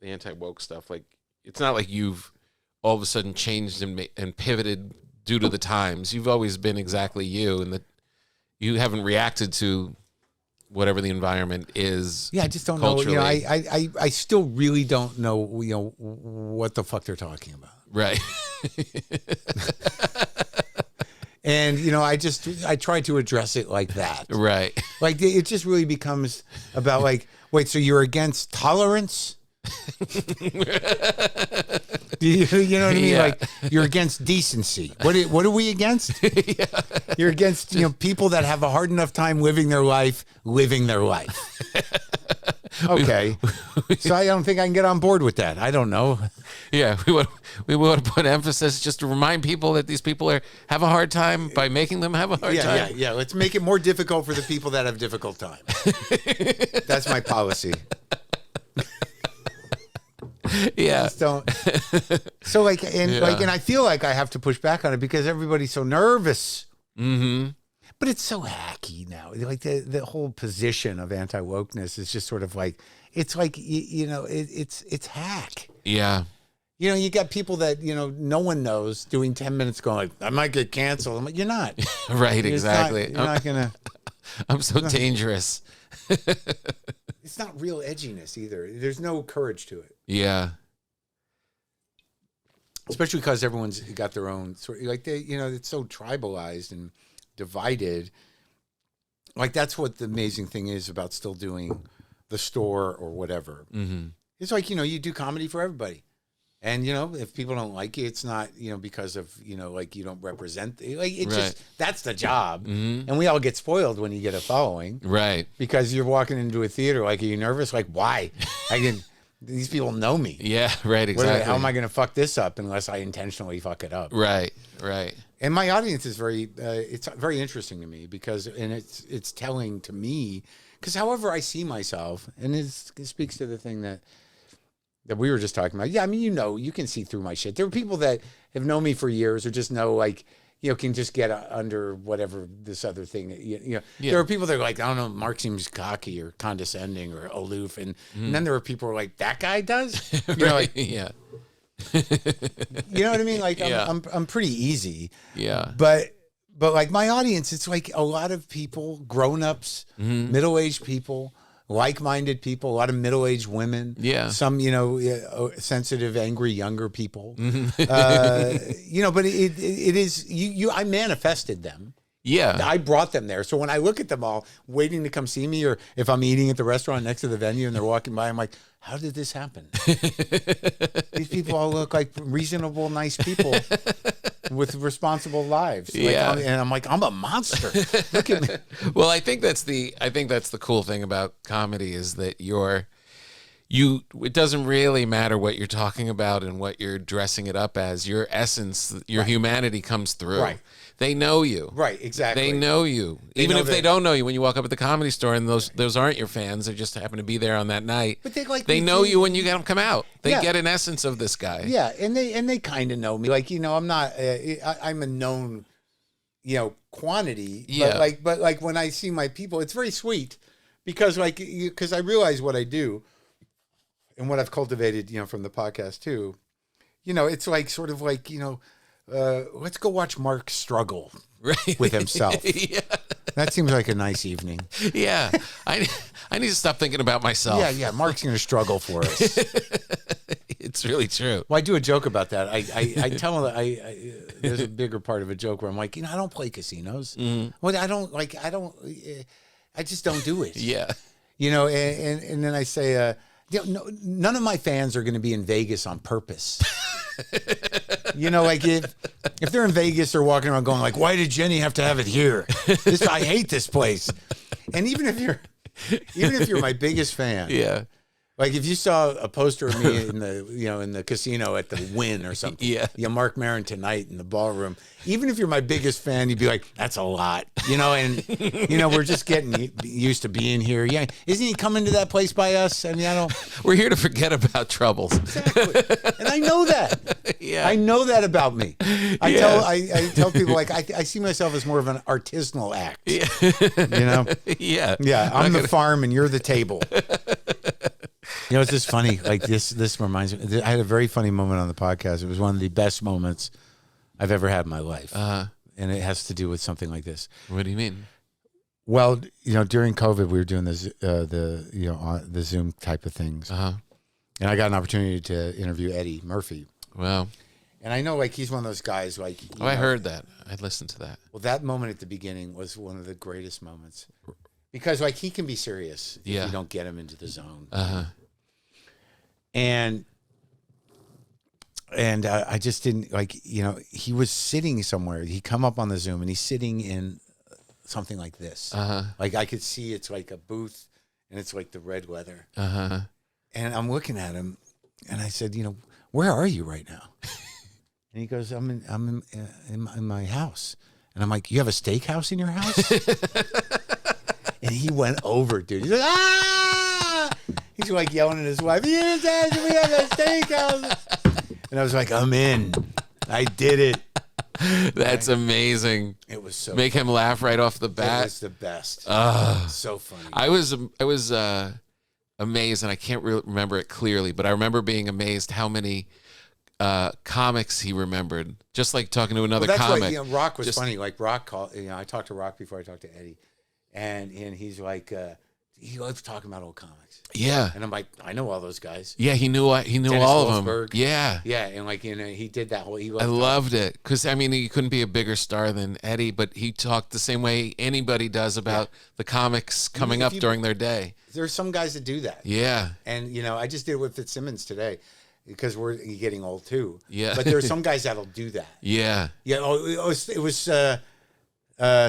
anti-woke stuff, like it's not like you've all of a sudden changed and pivoted due to the times. You've always been exactly you, and that you haven't reacted to whatever the environment is. Yeah, I just don't culturally. know. You know, I still really don't know, you know, what the fuck they're talking about. Right. And, you know, I try to address it like that. Right. Like, it just really becomes about like, wait, so you're against tolerance? You know what I mean? Yeah. Like, you're against decency. What are we against? Yeah. You're against, you know, people that have a hard enough time living their life. Okay. So I don't think I can get on board with that. I don't know. Yeah, we want to put emphasis just to remind people that these people have a hard time by making them have a hard time. Yeah. Let's make it more difficult for the people that have difficult time. That's my policy. Yeah. Just don't. So like, and I feel like I have to push back on it because everybody's so nervous. Mm-hmm. But it's so hacky now. Like the whole position of anti-wokeness is just sort of like, it's like, you know, it's hack. Yeah. You know, you got people that, you know, no one knows doing 10 minutes going like, I might get canceled. I'm like, you're not. Right, exactly. You're not going to. I'm so dangerous. It's not real edginess either. There's no courage to it. Yeah. Especially because everyone's got their own sort, like they, you know, it's so tribalized and divided. Like that's what the amazing thing is about still doing the store or whatever. Mm-hmm. It's like, you know, you do comedy for everybody. And, you know, if people don't like you, it's not, you know, because of, you know, like you don't represent, like it's just, that's the job. Mm-hmm. And we all get spoiled when you get a following. Right. Because you're walking into a theater, like, are you nervous? Like, why? These people know me. Yeah, right, exactly. How am I going to fuck this up unless I intentionally fuck it up? Right. And my audience is it's very interesting to me because, and it's telling to me, because however I see myself, and it speaks to the thing that we were just talking about. Yeah, I mean, you know, you can see through my shit. There are people that have known me for years or just know, like, can just get under whatever this other thing. There are people that are like, I don't know, Mark seems cocky or condescending or aloof, and then there are people who are like, that guy does. Yeah. You know what I mean? Like I'm pretty easy. Yeah. But like my audience, it's like a lot of people, grown-ups, middle-aged people, like-minded people, a lot of middle-aged women. Yeah. Some, sensitive, angry, younger people. But it is, I manifested them. Yeah. I brought them there. So when I look at them all waiting to come see me, or if I'm eating at the restaurant next to the venue and they're walking by, I'm like, how did this happen? These people all look like reasonable, nice people with responsible lives. And I'm like, I'm a monster. Look at me. Well, I think that's the cool thing about comedy is that it doesn't really matter what you're talking about and what you're dressing it up as. Your essence, your humanity comes through. Right. They know you. Right, exactly. They know you. Even if they don't know you, when you walk up at the Comedy Store and those aren't your fans, they just happen to be there on that night. But they know you when you get them come out. They get an essence of this guy. Yeah, and they kind of know me. Like, I'm not I'm a known quantity. Yeah. But like when I see my people, it's very sweet because I realize what I do and what I've cultivated, from the podcast too. It's like sort of like, let's go watch Mark struggle with himself. Yeah. That seems like a nice evening. Yeah. I need to stop thinking about myself. Yeah. Mark's going to struggle for us. It's really true. Well, I do a joke about that. I tell him that there's a bigger part of a joke where I'm like, I don't play casinos. Mm-hmm. Well, I just don't do it. Yeah. And then I say, none of my fans are going to be in Vegas on purpose. Like if they're in Vegas, they're walking around going like, why did Jenny have to have it here? I hate this place. And even if you're my biggest fan, yeah. Like if you saw a poster of me in the casino at the Wynn or something, Marc Maron tonight in the ballroom. Even if you're my biggest fan, you'd be like, "That's a lot," and we're just getting used to being here. Yeah, isn't he coming to that place by us? I mean, I don't. We're here to forget about troubles. Exactly, and I know that. Yeah, I know that about me. I tell people like I see myself as more of an artisanal act. Yeah, yeah. I'm the farm and you're the table. It's just funny. Like this reminds me. I had a very funny moment on the podcast. It was one of the best moments I've ever had in my life, and it has to do with something like this. What do you mean? Well, during COVID, we were doing this, the Zoom type of things, and I got an opportunity to interview Eddie Murphy. Wow. And I know, like, he's one of those guys, like. I heard that. I listened to that. Well, that moment at the beginning was one of the greatest moments, because like he can be serious if you don't get him into the zone. And I just didn't he was sitting somewhere. He come up on the Zoom and he's sitting in something like this. Like I could see it's like a booth and it's like the red leather. And I'm looking at him and I said, where are you right now? And he goes, I'm in my house. And I'm like, you have a steakhouse in your house? And he went over, dude. He's like, ah! He's like yelling at his wife, we have a steakhouse. And I was like, I'm in. I did it. That's amazing. It was so Make him laugh right off the bat. It was the best. So funny. I was amazed, and I can't remember it clearly, but I remember being amazed how many comics he remembered. Just like talking to another comic. Why, Rock was funny. Like Rock called. I talked to Rock before I talked to Eddie, and he's like, he loves talking about old comics. Yeah, and I'm like, I know all those guys. Yeah, he knew Dennis all of Wolfberg. them. Yeah, and like he did that whole. I loved it because he couldn't be a bigger star than Eddie, but he talked the same way anybody does about the comics coming up during their day. There's some guys that do that. Yeah, and I just did it with Fitzsimmons today. Because we're getting old too. Yeah. But there's some guys that'll do that. Yeah. Yeah. It was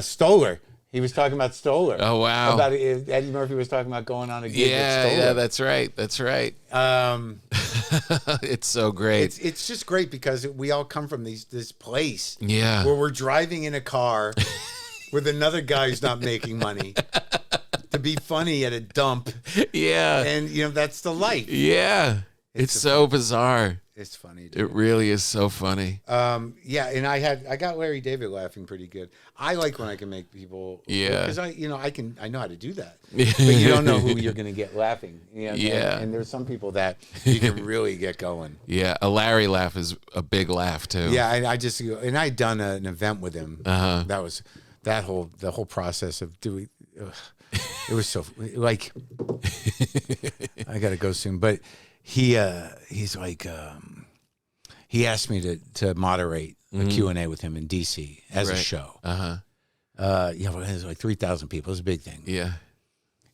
Stoller. He was talking about Stoller. Oh, wow. About Eddie Murphy was talking about going on a gig with Stoller. Yeah, that's right. That's right. It's so great. It's just great because we all come from this place. Yeah. Where we're driving in a car with another guy who's not making money to be funny at a dump. Yeah. And, that's the life. Yeah. It's so bizarre. It's funny. It really is so funny. Yeah, and I got Larry David laughing pretty good. I like when I can make people. Yeah. Because I know how to do that. But you don't know who you're going to get laughing. Yeah. And there's some people that you can really get going. Yeah, a Larry laugh is a big laugh too. Yeah, I'd done an event with him. That was the whole process of doing. It was so like. I got to go soon, but. He's like he asked me to moderate a Q&A with him in DC as a show. There's like 3,000 people. It's a big thing. Yeah.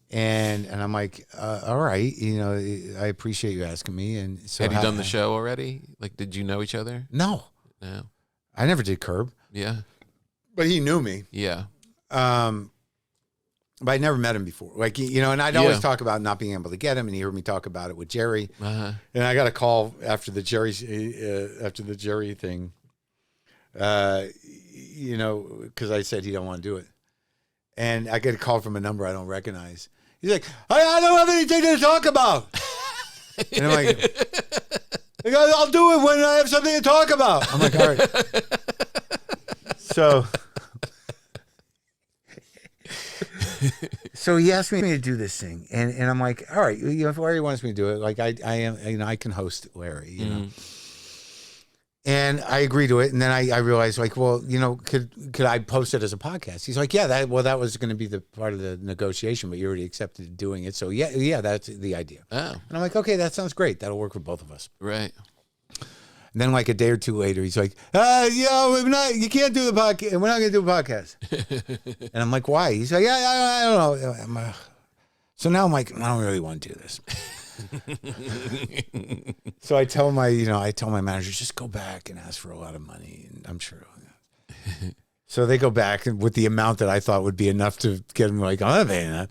And I'm like, all right, I appreciate you asking me. And so had you done the show already? Like, did you know each other? No. I never did Curb. Yeah. But he knew me. Yeah. But I never met him before. Like, and I'd always talk about not being able to get him, and he heard me talk about it with Jerry. And I got a call after the Jerry thing, because I said he don't want to do it. And I get a call from a number I don't recognize. He's like, I don't have anything to talk about. And I'm like, I'll do it when I have something to talk about. I'm like, all right. So he asked me to do this thing, and I'm like, all right, if Larry wants me to do it, like I am, I can host Larry, you know. And I agree to it, and then I realized, like, well, could I post it as a podcast? He's like, yeah, that was going to be the part of the negotiation, but you already accepted doing it, so yeah, that's the idea. Oh. And I'm like, okay, that sounds great. That'll work for both of us. Right. And then like a day or two later, he's like, you can't do the podcast. We're not going to do a podcast. And I'm like, why? He's like, I don't know. So now I'm like, I don't really want to do this. So I tell my manager, just go back and ask for a lot of money. And I'm sure. So they go back with the amount that I thought would be enough to get them like, I'm not paying that.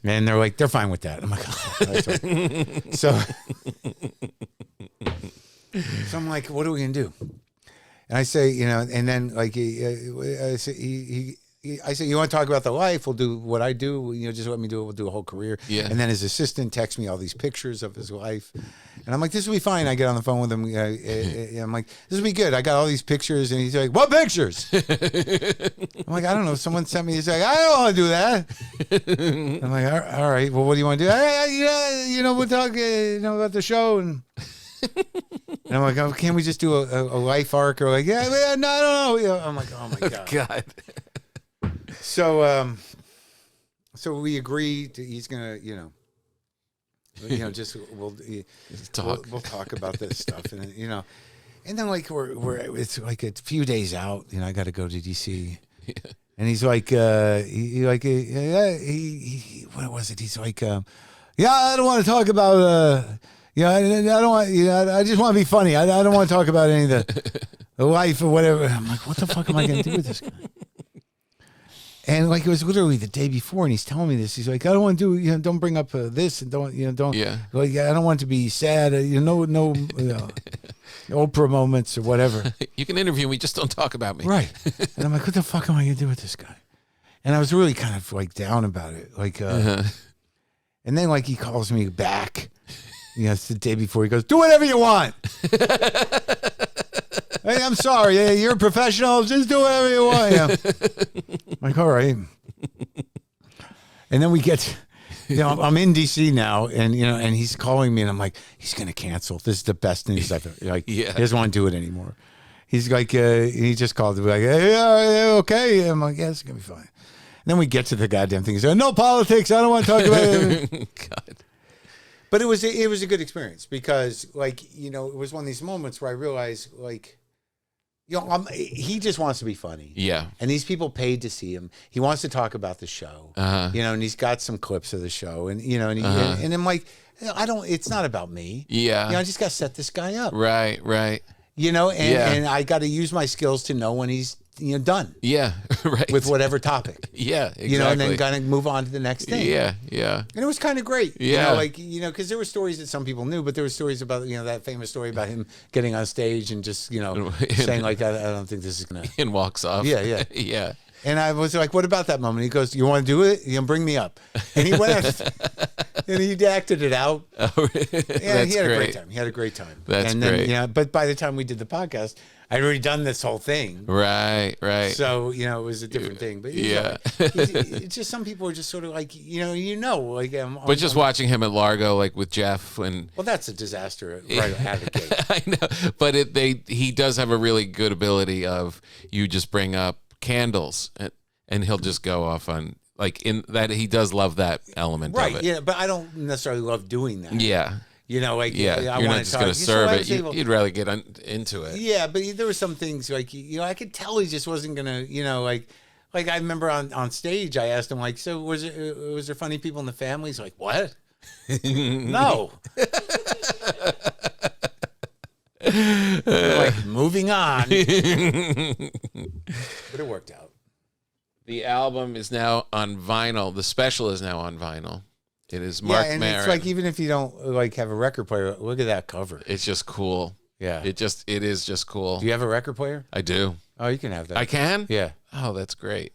And they're like, they're fine with that. I'm like, oh, that's right. So I'm like, what are we gonna do? And I say, and then like I say, you want to talk about the life? We'll do what I do. Just let me do it. We'll do a whole career. Yeah. And then his assistant texts me all these pictures of his life, and I'm like, this will be fine. I get on the phone with him. I'm like, this will be good. I got all these pictures, and he's like, what pictures? I'm like, I don't know. Someone sent me. He's like, I don't want to do that. I'm like, all right. Well, what do you want to do? We'll talk. About the show and. And I'm like, oh, can't we just do a life arc? Or like, no, I don't know. I'm like, oh my god. So we agreed. He's gonna, just we'll talk about this stuff, and and then like it's like a few days out. I got to go to DC, and he's like, what was it? He's like, I don't want to talk about. I don't want. I just want to be funny. I don't want to talk about any of the life or whatever. I'm like, what the fuck am I going to do with this guy? And like it was literally the day before, and he's telling me this. He's like, I don't want to do. Don't bring up this, and don't. Yeah. Like I don't want to be sad. No Oprah moments or whatever. You can interview me, just don't talk about me. Right. And I'm like, what the fuck am I going to do with this guy? And I was really kind of like down about it. Like, and then like he calls me back. It's the day before. He goes, do whatever you want. Hey, I'm sorry. Hey, you're a professional. Just do whatever you want. Yeah. I'm like, all right. And then we get, I'm in DC now, and and he's calling me, and I'm like, he's gonna cancel. This is the best news I've ever. Like, he doesn't want to do it anymore. He's like, he just called to be like, hey, okay. I'm like, yeah, it's gonna be fine. And then we get to the goddamn thing. He's like, no politics. I don't want to talk about it. God. But it was a good experience because, like, it was one of these moments where I realized, like, he just wants to be funny. Yeah. And these people paid to see him. He wants to talk about the show. And he's got some clips of the show, and and I'm like, it's not about me. Yeah. I just got to set this guy up. Right. And I got to use my skills to know when he's done. Yeah, right. With whatever topic. Yeah, exactly. And then kind of move on to the next thing. Yeah. And it was kind of great. Yeah. Because there were stories that some people knew, but there were stories about, that famous story about him getting on stage and just, saying like, I don't think this is going to. And walks off. Yeah. Yeah. And I was like, what about that moment? He goes, you want to do it? Bring me up. And he went And he acted it out. Oh, Yeah, he had a great time. He had a great time. That's and then, great. Yeah, but by the time we did the podcast, I'd already done this whole thing. Right. So, it was a different thing. But Yeah. it's just some people are just sort of like, like. But just watching him at Largo, like with Jeff, and well, that's a disaster right out of the gate. I know, but he does have a really good ability of you just bring up candles and he'll just go off on like in that he does love that element Right. of it. Yeah, but I don't necessarily love doing that. Yeah. Yeah, you're not just going to serve it. You'd rather get into it. Yeah, but there were some things like I could tell he just wasn't gonna like I remember on stage I asked him like, so was there funny people in the family? He's like, what? No. Like moving on, but it worked out. The album is now on vinyl. The special is now on vinyl. It is Marc Maron. It's like even if you don't like have a record player, look at that cover. It's just cool. Yeah. It is just cool. Do you have a record player? I do. Oh, you can have that. I can? Yeah. Oh, that's great.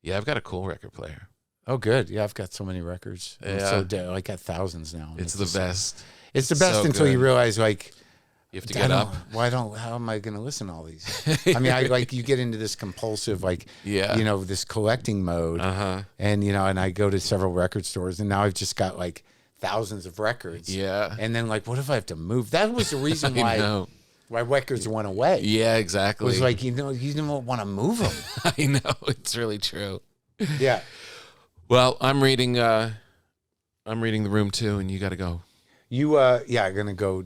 Yeah, I've got a cool record player. Oh, good. Yeah, I've got so many records. Yeah. I got thousands now. It's the best. It's the best So until you good. realize like You have to get up. How am I going to listen to all these? I mean, you get into this compulsive, this collecting mode. And, and I go to several record stores and now I've just got like thousands of records. Yeah. And then like, what if I have to move? That was the reason why records went away. Yeah, exactly. It was like, you didn't want to move them. I know. It's really true. Yeah. Well, I'm reading The Room too, and you got to go. I'm going to go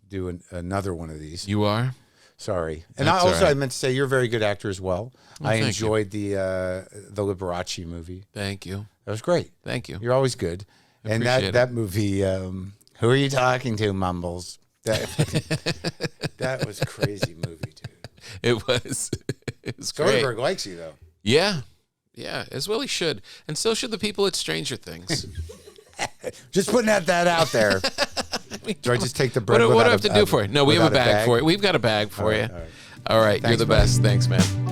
do another one of these. You are? Sorry. And That's all right. I meant to say you're a very good actor as well. I thank enjoyed the Liberace movie. Thank you. That was great. Thank you. You're always good. And appreciate that movie, who are you talking to, Mumbles? That was a crazy movie, dude. It was. It was great. Soderbergh likes you, though. Yeah. Yeah, as well he should. And so should the people at Stranger Things. Just putting that out there. Do I just take the bread? What do I have to do for it? No, we have a bag for it. We've got a bag for you. All right. All right. Thanks, You're the buddy. best. Thanks, man.